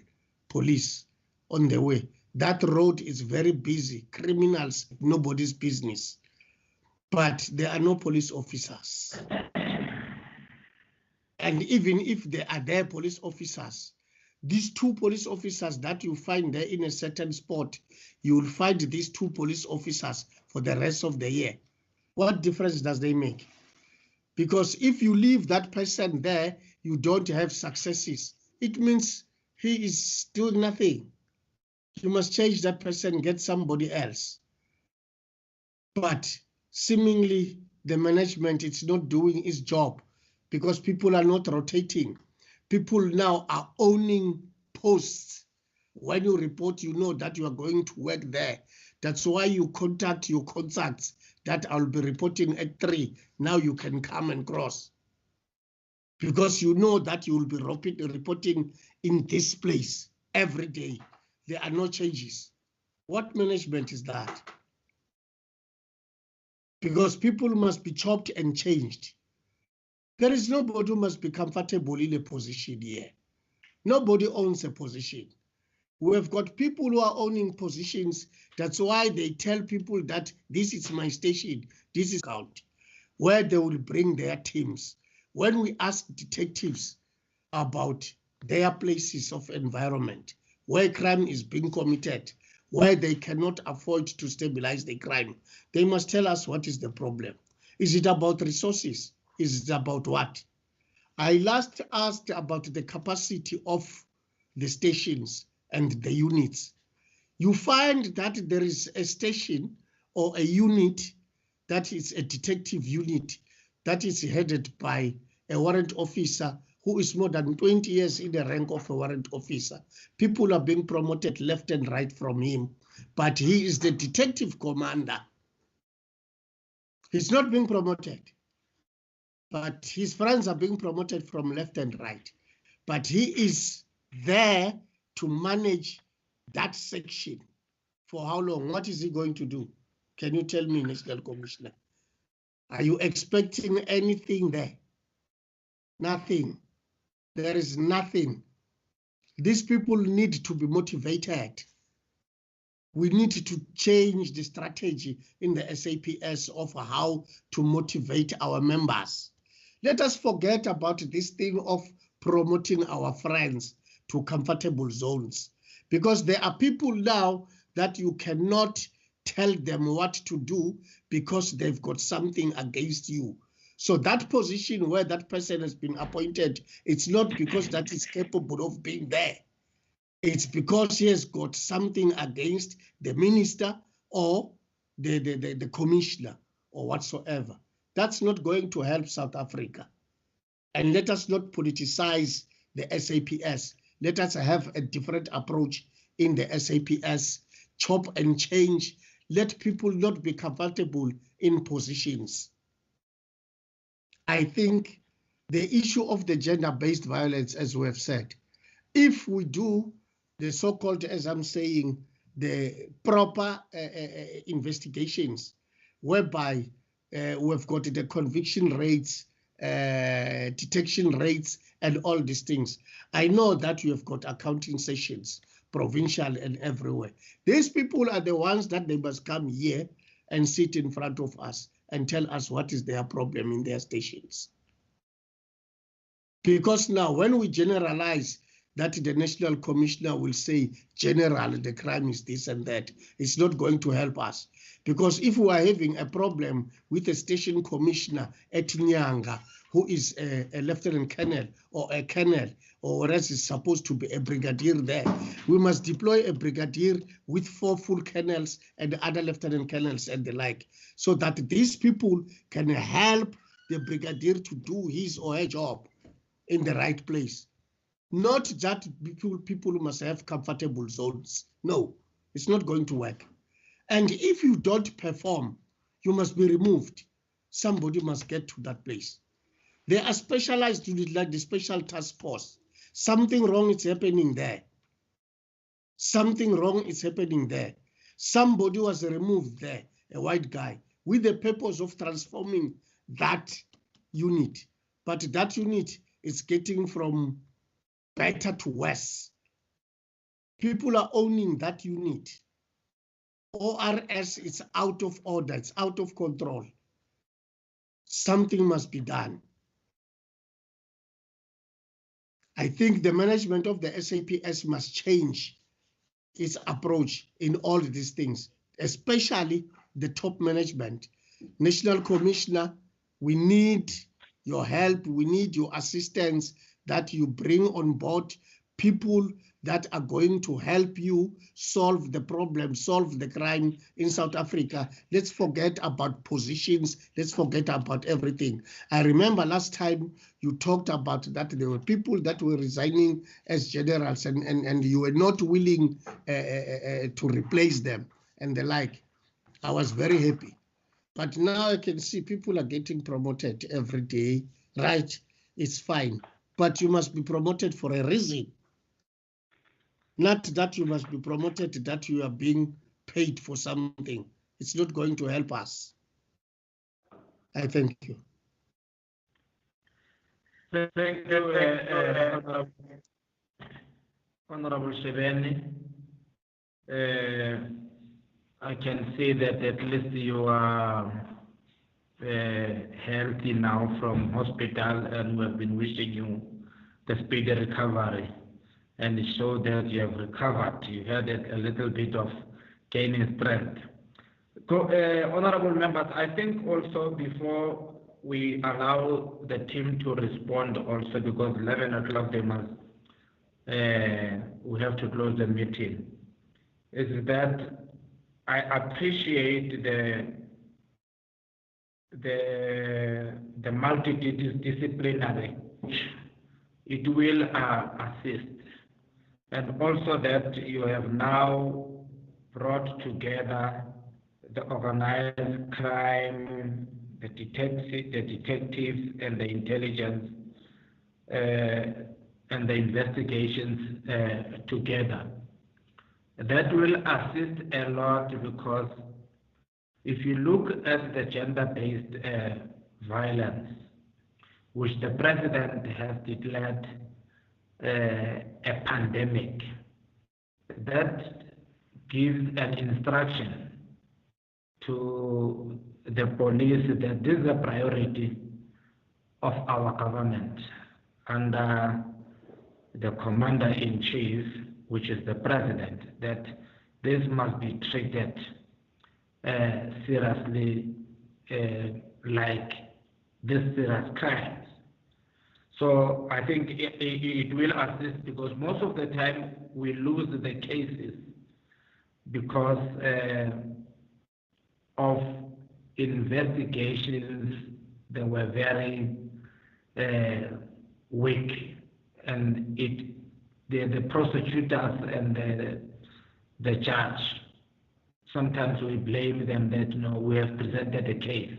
Speaker 18: police on the way. That road is very busy. Criminals, nobody's business. But there are no police officers. And even if there are there police officers, these 2 police officers that you find there in a certain spot, you will find these 2 police officers for the rest of the year. What difference does they make? Because if you leave that person there, you don't have successes. It means he is doing nothing. You must change that person, get somebody else. But seemingly the management is not doing its job because people are not rotating. People now are owning posts. When you report, you know that you are going to work there. That's why you contact your contacts that I'll be reporting at 3. Now you can come and cross. Because you know that you will be reporting in this place every day. There are no changes. What management is that? Because people must be chopped and changed. There is nobody who must be comfortable in a position here. Nobody owns a position. We have got people who are owning positions. That's why they tell people that this is my station, this is count, where they will bring their teams. When we ask detectives about their places of environment, where crime is being committed, where they cannot afford to stabilize the crime, they must tell us what is the problem. Is it about resources? Is it about what? I last asked about the capacity of the stations and the units. You find that there is a station or a unit that is a detective unit that is headed by a warrant officer who is more than 20 years in the rank of a warrant officer. People are being promoted left and right from him, but he is the detective commander. He's not being promoted, but his friends are being promoted from left and right. But he is there to manage that section. For how long? What is he going to do? Can you tell me, National Commissioner? Are you expecting anything there? Nothing. There is nothing. These people need to be motivated. We need to change the strategy in the SAPS of how to motivate our members. Let us forget about this thing of promoting our friends to comfortable zones, because there are people now that you cannot tell them what to do because they've got something against you. So that position where that person has been appointed, it's not because that is capable of being there. It's because he has got something against the minister or the commissioner or whatsoever. That's not going to help South Africa. And let us not politicize the SAPS. Let us have a different approach in the SAPS, chop and change. Let people not be comfortable in positions. I think the issue of the gender-based violence, as we have said, if we do the so-called, as I'm saying, the proper investigations, whereby we've got the conviction rates, detection rates, and all these things. I know that you have got accounting sessions, provincial and everywhere. These people are the ones that they must come here and sit in front of us and tell us what is their problem in their stations. Because now when we generalize that the National Commissioner will say, general, the crime is this and that, it's not going to help us. Because if we are having a problem with a station commissioner at Nyanga, who is a lieutenant colonel or a colonel, or else is supposed to be a brigadier there, we must deploy a brigadier with 4 full colonels and other lieutenant colonels and the like, so that these people can help the brigadier to do his or her job in the right place. Not that people must have comfortable zones. No, it's not going to work. And if you don't perform, you must be removed. Somebody must get to that place. They are specialized units like the special task force. Something wrong is happening there. Something wrong is happening there. Somebody was removed there, a white guy, with the purpose of transforming that unit. But that unit is getting from better to worse. People are owning that unit. ORS is out of order, it's out of control. Something must be done. I think the management of the SAPS must change its approach in all these things, especially the top management. National Commissioner, we need your help, we need your assistance, that you bring on board people that are going to help you solve the problem, solve the crime in South Africa. Let's forget about positions. Let's forget about everything. I remember last time you talked about that there were people that were resigning as generals and you were not willing to replace them and the like. I was very happy. But now I can see people are getting promoted every day. Right, it's fine. But you must be promoted for a reason. Not that you must be promoted, that you are being paid for something. It's not going to help us. I thank you.
Speaker 17: Thank you, Honorable Shebeni. I can see that at least you are healthy now from hospital, and we have been wishing you the speedy recovery. And it showed that you have recovered. You had a little bit of gaining strength. So, honorable members, I think also before we allow the team to respond also, because 11 o'clock they must, we have to close the meeting, is that I appreciate the multidisciplinary. It will assist. And also that you have now brought together the organized crime, the detectives and the intelligence and the investigations together. That will assist a lot, because if you look at the gender-based violence, which the president has declared a pandemic, that gives an instruction to the police that this is a priority of our government under the commander-in-chief, which is the president, that this must be treated seriously, like this serious crimes. So I think it will assist, because most of the time we lose the cases because of investigations that were very weak, and the prosecutors and the judge, sometimes we blame them that, you know, we have presented a case,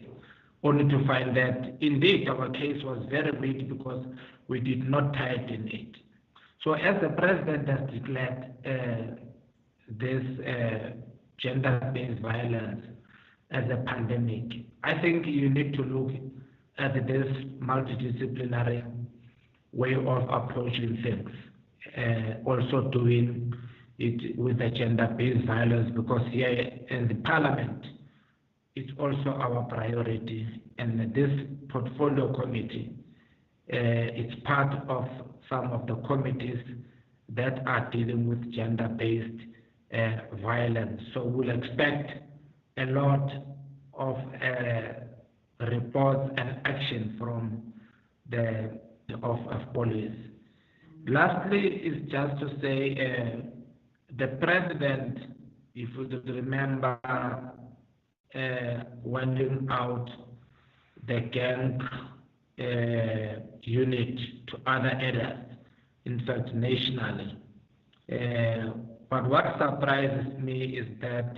Speaker 17: only to find that indeed our case was very weak because we did not tighten it. So as the president has declared this gender-based violence as a pandemic, I think you need to look at this multidisciplinary way of approaching things, also doing it with the gender-based violence, because here in the parliament, it's also our priority, and this portfolio committee, it's part of some of the committees that are dealing with gender-based violence. So we'll expect a lot of reports and action from the of police. Lastly, is just to say the president, if you remember, winding out the gang unit to other areas, in fact, nationally. But what surprises me is that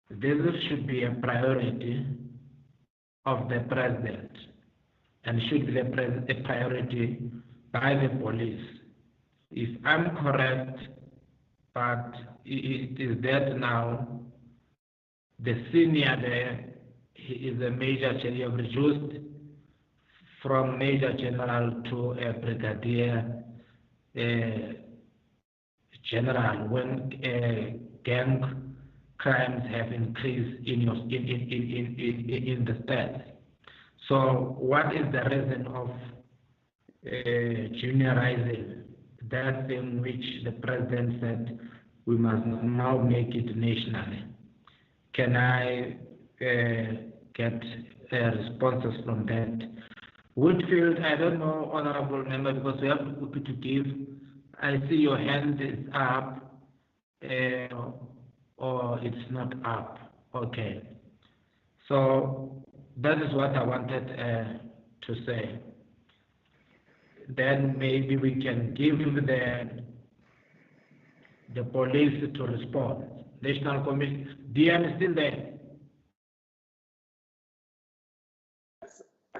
Speaker 17: this should be a priority of the president, and should be a priority by the police. If I'm correct, but it is that now the senior there, he is a major general. You have reduced from major general to a brigadier general when gang crimes have increased in the state. So what is the reason of juniorizing that thing which the president said we must now make it nationally? Can I get responses from that? Whitfield, I don't know, honorable member, because we have to give I see your hand is up, or it's not up. Okay. So that is what I wanted to say. Then maybe we can give the police to respond. National Commission, DM is still there.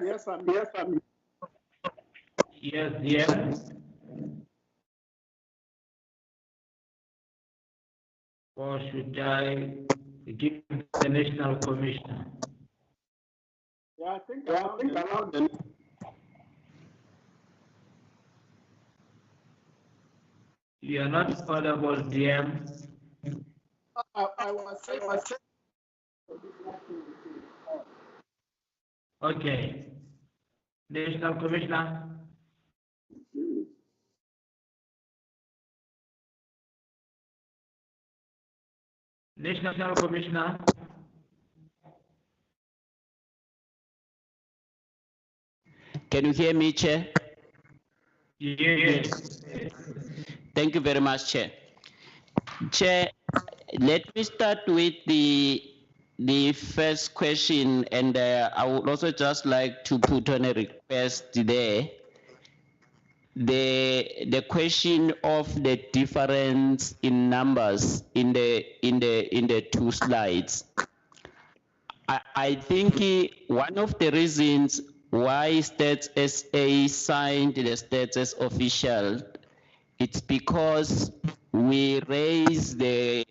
Speaker 19: Yes, I'm.
Speaker 17: Yes, DM. Or should I give the National Commission?
Speaker 19: Yeah, I think allow them.
Speaker 17: You are not audible, DM.
Speaker 19: I was saying.
Speaker 17: Okay. National Commissioner. National Commissioner.
Speaker 2: Can you hear me, Chair?
Speaker 17: Yes.
Speaker 2: Thank you very much, Chair. Chair, let me start with the first question, and I would also just like to put on a request there. The question of the difference in numbers in the two slides. I think one of the reasons why Stats SA signed the Stats as official, it's because we raised the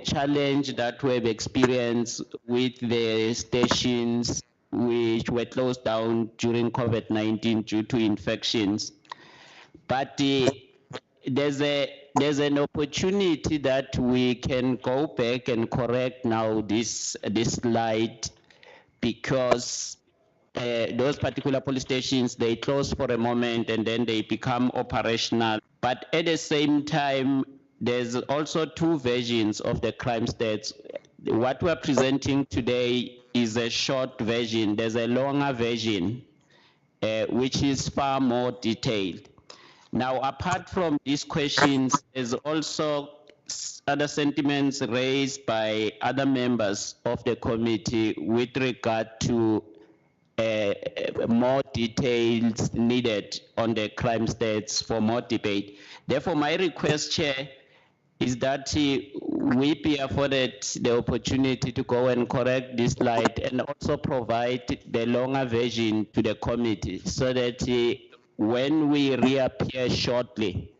Speaker 2: challenge that we've experienced with the stations which were closed down during COVID-19 due to infections. But there's an opportunity that we can go back and correct now this slide, because those particular police stations, they close for a moment and then they become operational. But at the same time, there's also two versions of the crime stats. What we're presenting today is a short version. There's a longer version, which is far more detailed. Now, apart from these questions, there's also other sentiments raised by other members of the committee with regard to more details needed on the crime stats for more debate. Therefore, my request, Chair, is that we be afforded the opportunity to go and correct this slide and also provide the longer version to the committee, so that when we reappear shortly,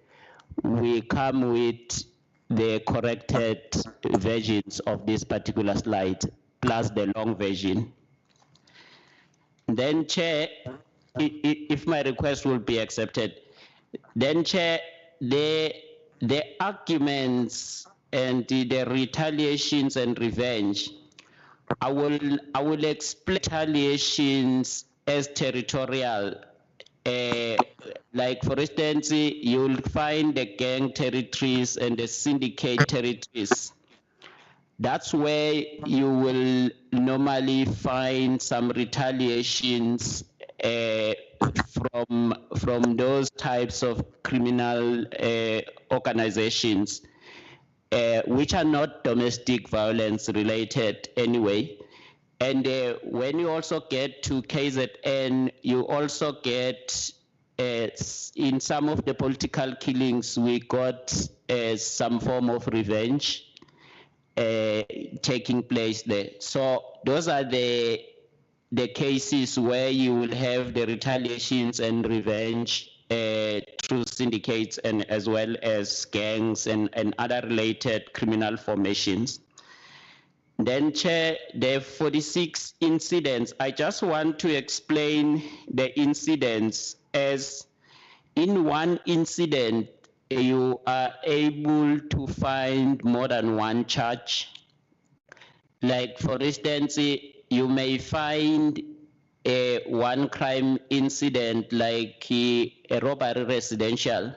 Speaker 2: we come with the corrected versions of this particular slide plus the long version. Then, Chair, if my request will be accepted, then, Chair, the arguments and the retaliations and revenge, I will explain retaliations as territorial. Like, for instance, you'll find the gang territories and the syndicate territories. That's where you will normally find some retaliations from those types of criminal organizations, which are not domestic violence related anyway. And when you also get to KZN, you also get, in some of the political killings, we got some form of revenge taking place there. So those are the cases where you will have the retaliations and revenge through syndicates and as well as gangs and other related criminal formations. Then, Chair, the 46 incidents, I just want to explain the incidents as in one incident, you are able to find more than one charge. Like, for instance, you may find one crime incident like a robbery residential,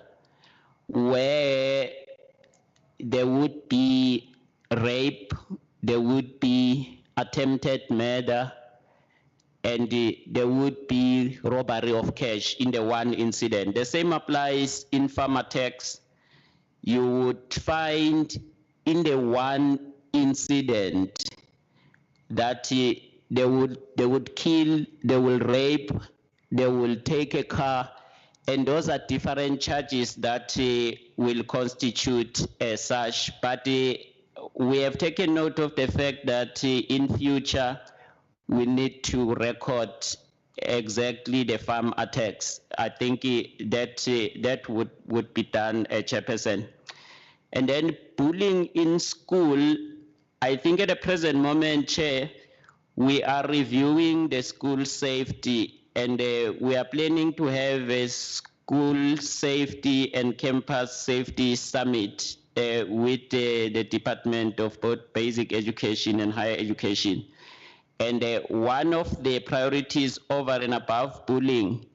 Speaker 2: where there would be rape, there would be attempted murder, and there would be robbery of cash in the one incident. The same applies in farm attacks. You would find in the one incident that they would kill, they will rape, they will take a car, and those are different charges that will constitute as such. But we have taken note of the fact that in future we need to record exactly the farm attacks. I think that would be done, Chairperson. And then bullying in school, I think at the present moment, Chair, we are reviewing the school safety, and we are planning to have a school safety and campus safety summit with the Department of both Basic Education and Higher Education. And one of the priorities over and above bullying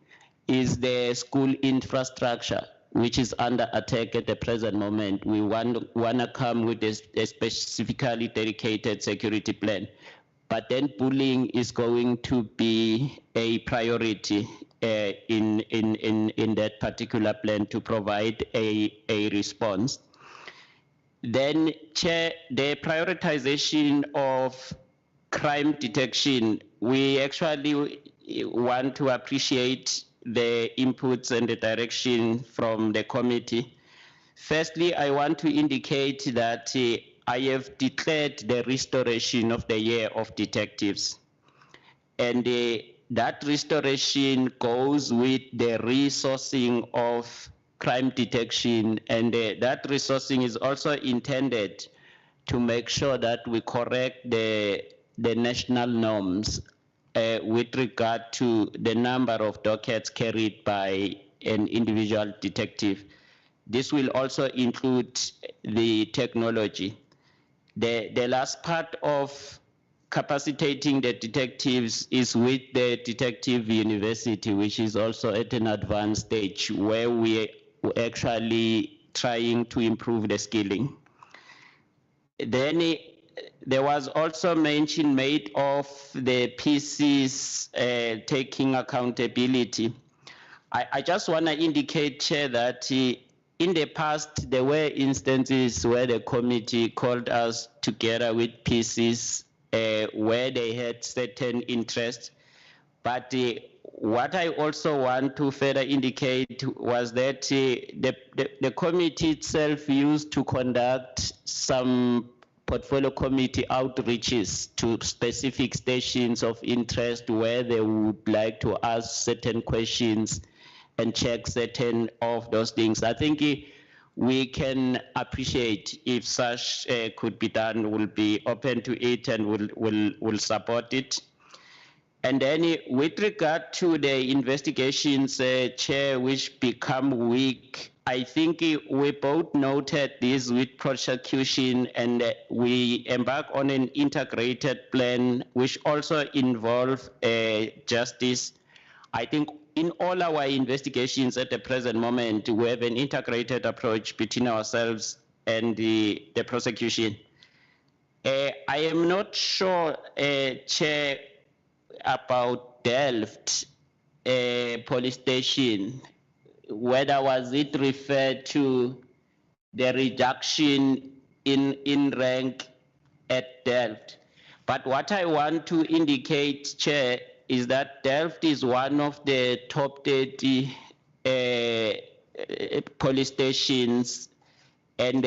Speaker 2: is the school infrastructure, which is under attack at the present moment. We want to come with a specifically dedicated security plan. But then bullying is going to be a priority in that particular plan to provide a response. Then, Chair, the prioritization of crime detection, we actually want to appreciate the inputs and the direction from the committee. Firstly, I want to indicate that I have declared the restoration of the year of detectives. And that restoration goes with the resourcing of crime detection, and that resourcing is also intended to make sure that we correct the national norms with regard to the number of dockets carried by an individual detective. This will also include the technology. The last part of capacitating the detectives is with the Detective University, which is also at an advanced stage where we are actually trying to improve the skilling. Then there was also mention made of the PCs taking accountability. I just want to indicate, Chair, that in the past there were instances where the committee called us together with PCs where they had certain interests. But what I also want to further indicate was that the committee itself used to conduct some portfolio committee outreaches to specific stations of interest where they would like to ask certain questions and check certain of those things. I think we can appreciate if such could be done. We'll be open to it and we'll support it. And then with regard to the investigations, Chair, which become weak, I think we both noted this with prosecution, and we embark on an integrated plan which also involves justice. I think in all our investigations at the present moment, we have an integrated approach between ourselves and the prosecution. I am not sure, Chair, about Delft police station, whether was it referred to the reduction in rank at Delft. But what I want to indicate, Chair, is that Delft is one of the top 30 police stations, and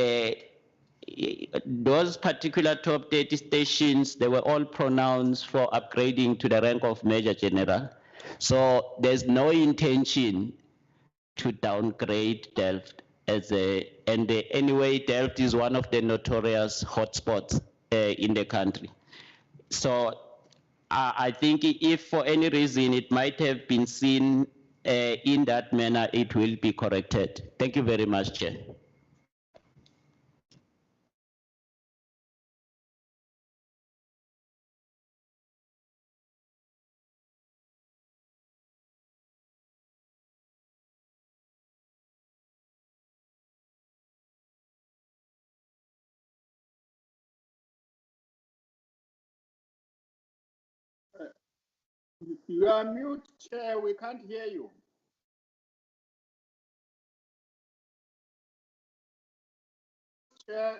Speaker 2: those particular top 30 stations, they were all pronounced for upgrading to the rank of Major General. So there's no intention to downgrade Delft anyway, Delft is one of the notorious hotspots in the country. So I think if for any reason it might have been seen in that manner, it will be corrected. Thank you very much, Chair.
Speaker 19: You are mute, Chair. We can't hear you. Chair.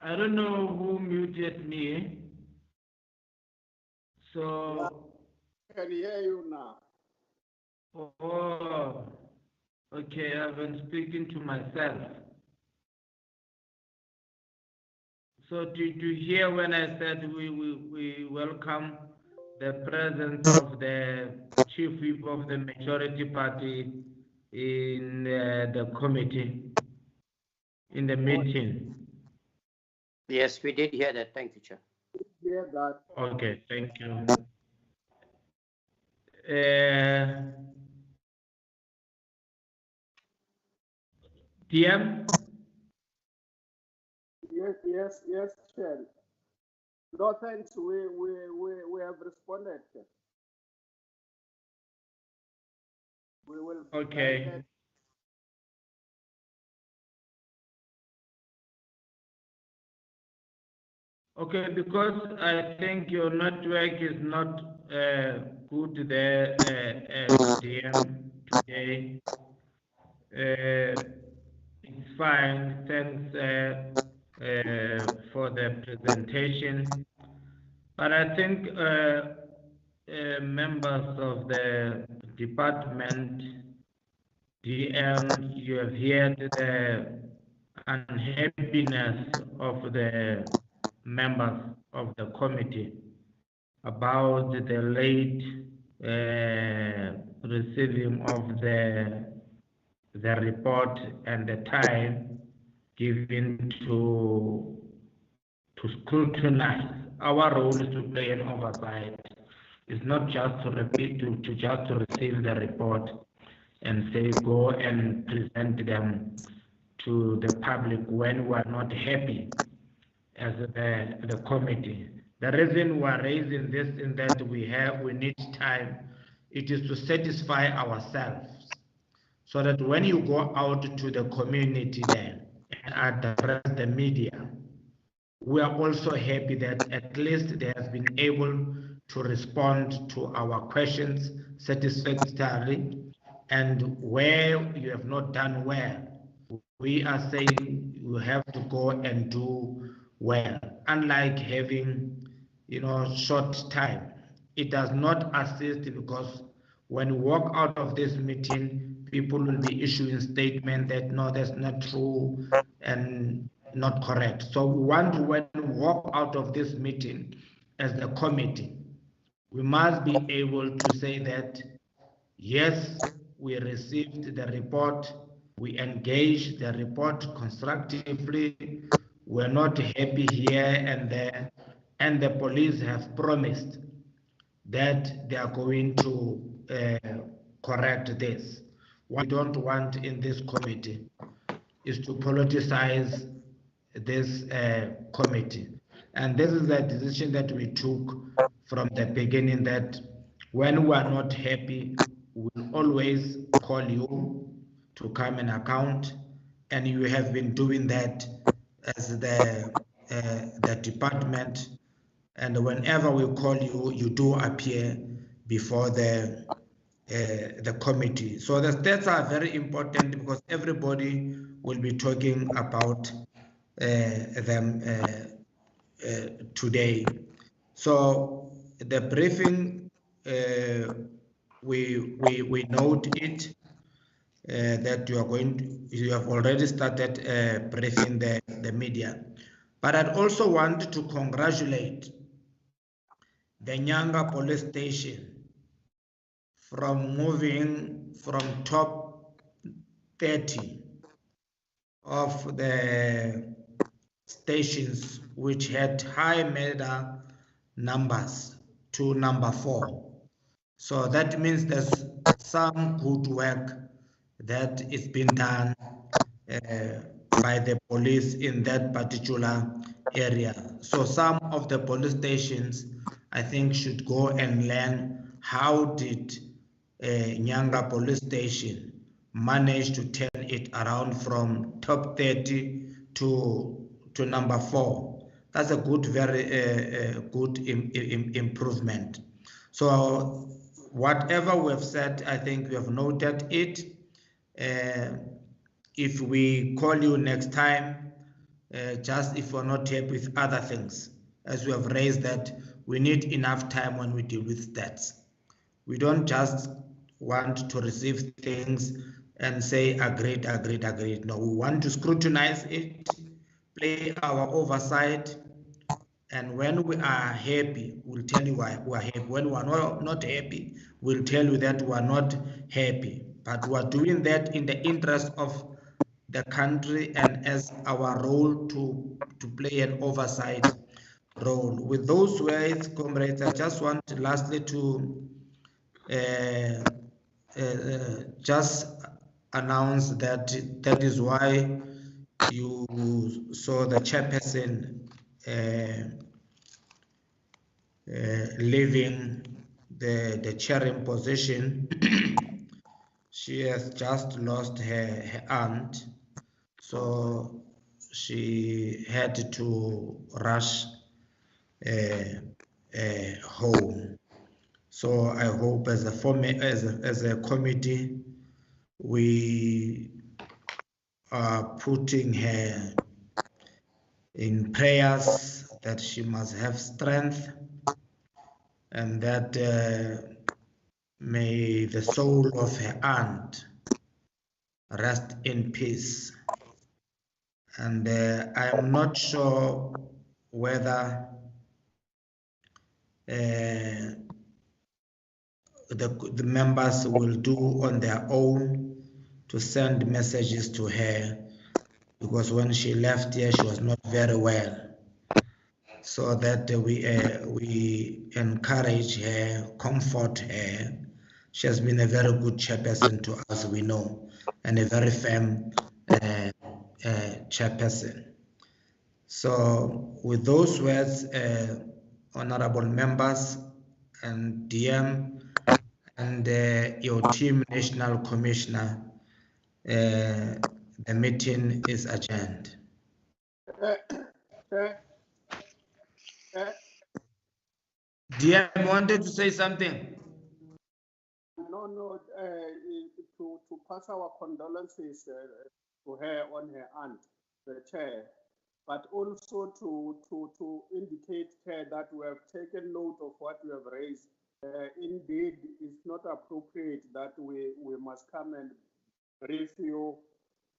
Speaker 17: I don't know who muted me. So.
Speaker 19: I can hear you now.
Speaker 17: Oh, okay. I've been speaking to myself. So did you hear when I said we welcome the presence of the chief whip of the majority party in the committee, in the meeting?
Speaker 13: Yes, we did hear that. Thank you, Chair.
Speaker 19: Hear that.
Speaker 17: Okay, thank you. DM?
Speaker 19: Yes, Chair. No, thanks. We have responded. We will.
Speaker 17: Okay. Okay, because I think your network is not good there, DM, today. It's fine. Thanks for the presentation. But I think members of the department, DM, you have heard the unhappiness of the members of the committee about the late receiving of the report and the time given to scrutinize. Our role is to play an oversight. It's not just to repeat, to just to receive the report and say go and present them to the public when we are not happy as the committee. The reason we are raising this is that we need time. It is to satisfy ourselves, so that when you go out to the community then and address the media, we are also happy that at least they have been able to respond to our questions satisfactorily, and where you have not done well, we are saying you have to go and do well. Unlike having, short time, it does not assist, because when you walk out of this meeting, people will be issuing statements that no, that's not true and not correct. So we want to, when we walk out of this meeting as the committee, we must be able to say that yes, we received the report, we engaged the report constructively, we're not happy here and there, and the police have promised that they are going to correct this. What we don't want in this committee is to politicize this committee. And this is the decision that we took from the beginning, that when we are not happy, we'll always call you to come and account. And you have been doing that as the department. And whenever we call you, you do appear before the committee. So the stats are very important, because everybody will be talking about them today. So the briefing, we note it, that you have already started briefing the media. But I'd also want to congratulate the Nyanga police station from moving from top 30 of the stations which had high murder numbers to number 4. So that means there's some good work that is being done by the police in that particular area. So some of the police stations, I think, should go and learn how did Nyanga police station manage to turn it around from top 30 to number 4. That's a good, very good improvement. So whatever we have said, I think we have noted it. If we call you next time, just if we're not happy with other things, as we have raised that we need enough time when we deal with stats. We don't just want to receive things and say agreed. No, we want to scrutinize it, play our oversight, and when we are happy, we'll tell you why we are happy. When we are not happy, we'll tell you that we are not happy. But we are doing that in the interest of the country and as our role to play an oversight role. With those words, comrades, I just want lastly to just announce that that is why you saw the chairperson leaving the chairing position. She has just lost her aunt, so she had to rush home. So I hope as a committee, we are putting her in prayers that she must have strength and that may the soul of her aunt rest in peace. And I am not sure whether the members will do on their own to send messages to her, because when she left here, she was not very well. So that we encourage her, comfort her. She has been a very good chairperson to us, we know, and a very firm chairperson. So with those words, honorable members and DM and your team, National Commissioner, the meeting is adjourned. DM wanted to say something.
Speaker 19: No, to pass our condolences to her on her aunt, the chair, but also to indicate that we have taken note of what you have raised. Indeed, it's not appropriate that we must come and brief you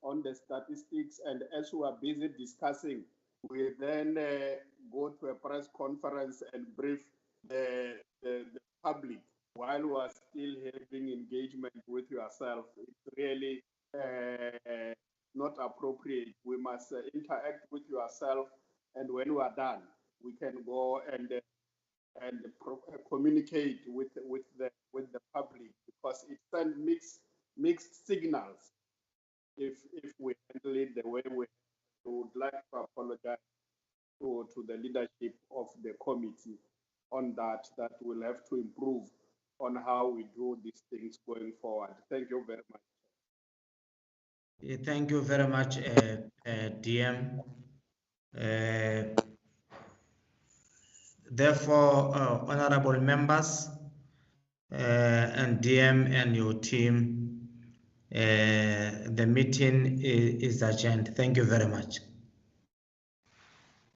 Speaker 19: on the statistics, and as we are busy discussing, we then go to a press conference and brief the public while we are still having engagement with yourself. It's really not appropriate. We must interact with yourself, and when we are done, we can go and communicate with the public, because it sends mixed signals if we handle it the way we would like to apologize to the leadership of the committee on that we'll have to improve on how we do these things going forward. Thank you very much.
Speaker 17: Thank you very much, DM. Therefore, honorable members and DM and your team, the meeting is adjourned. Thank you very much.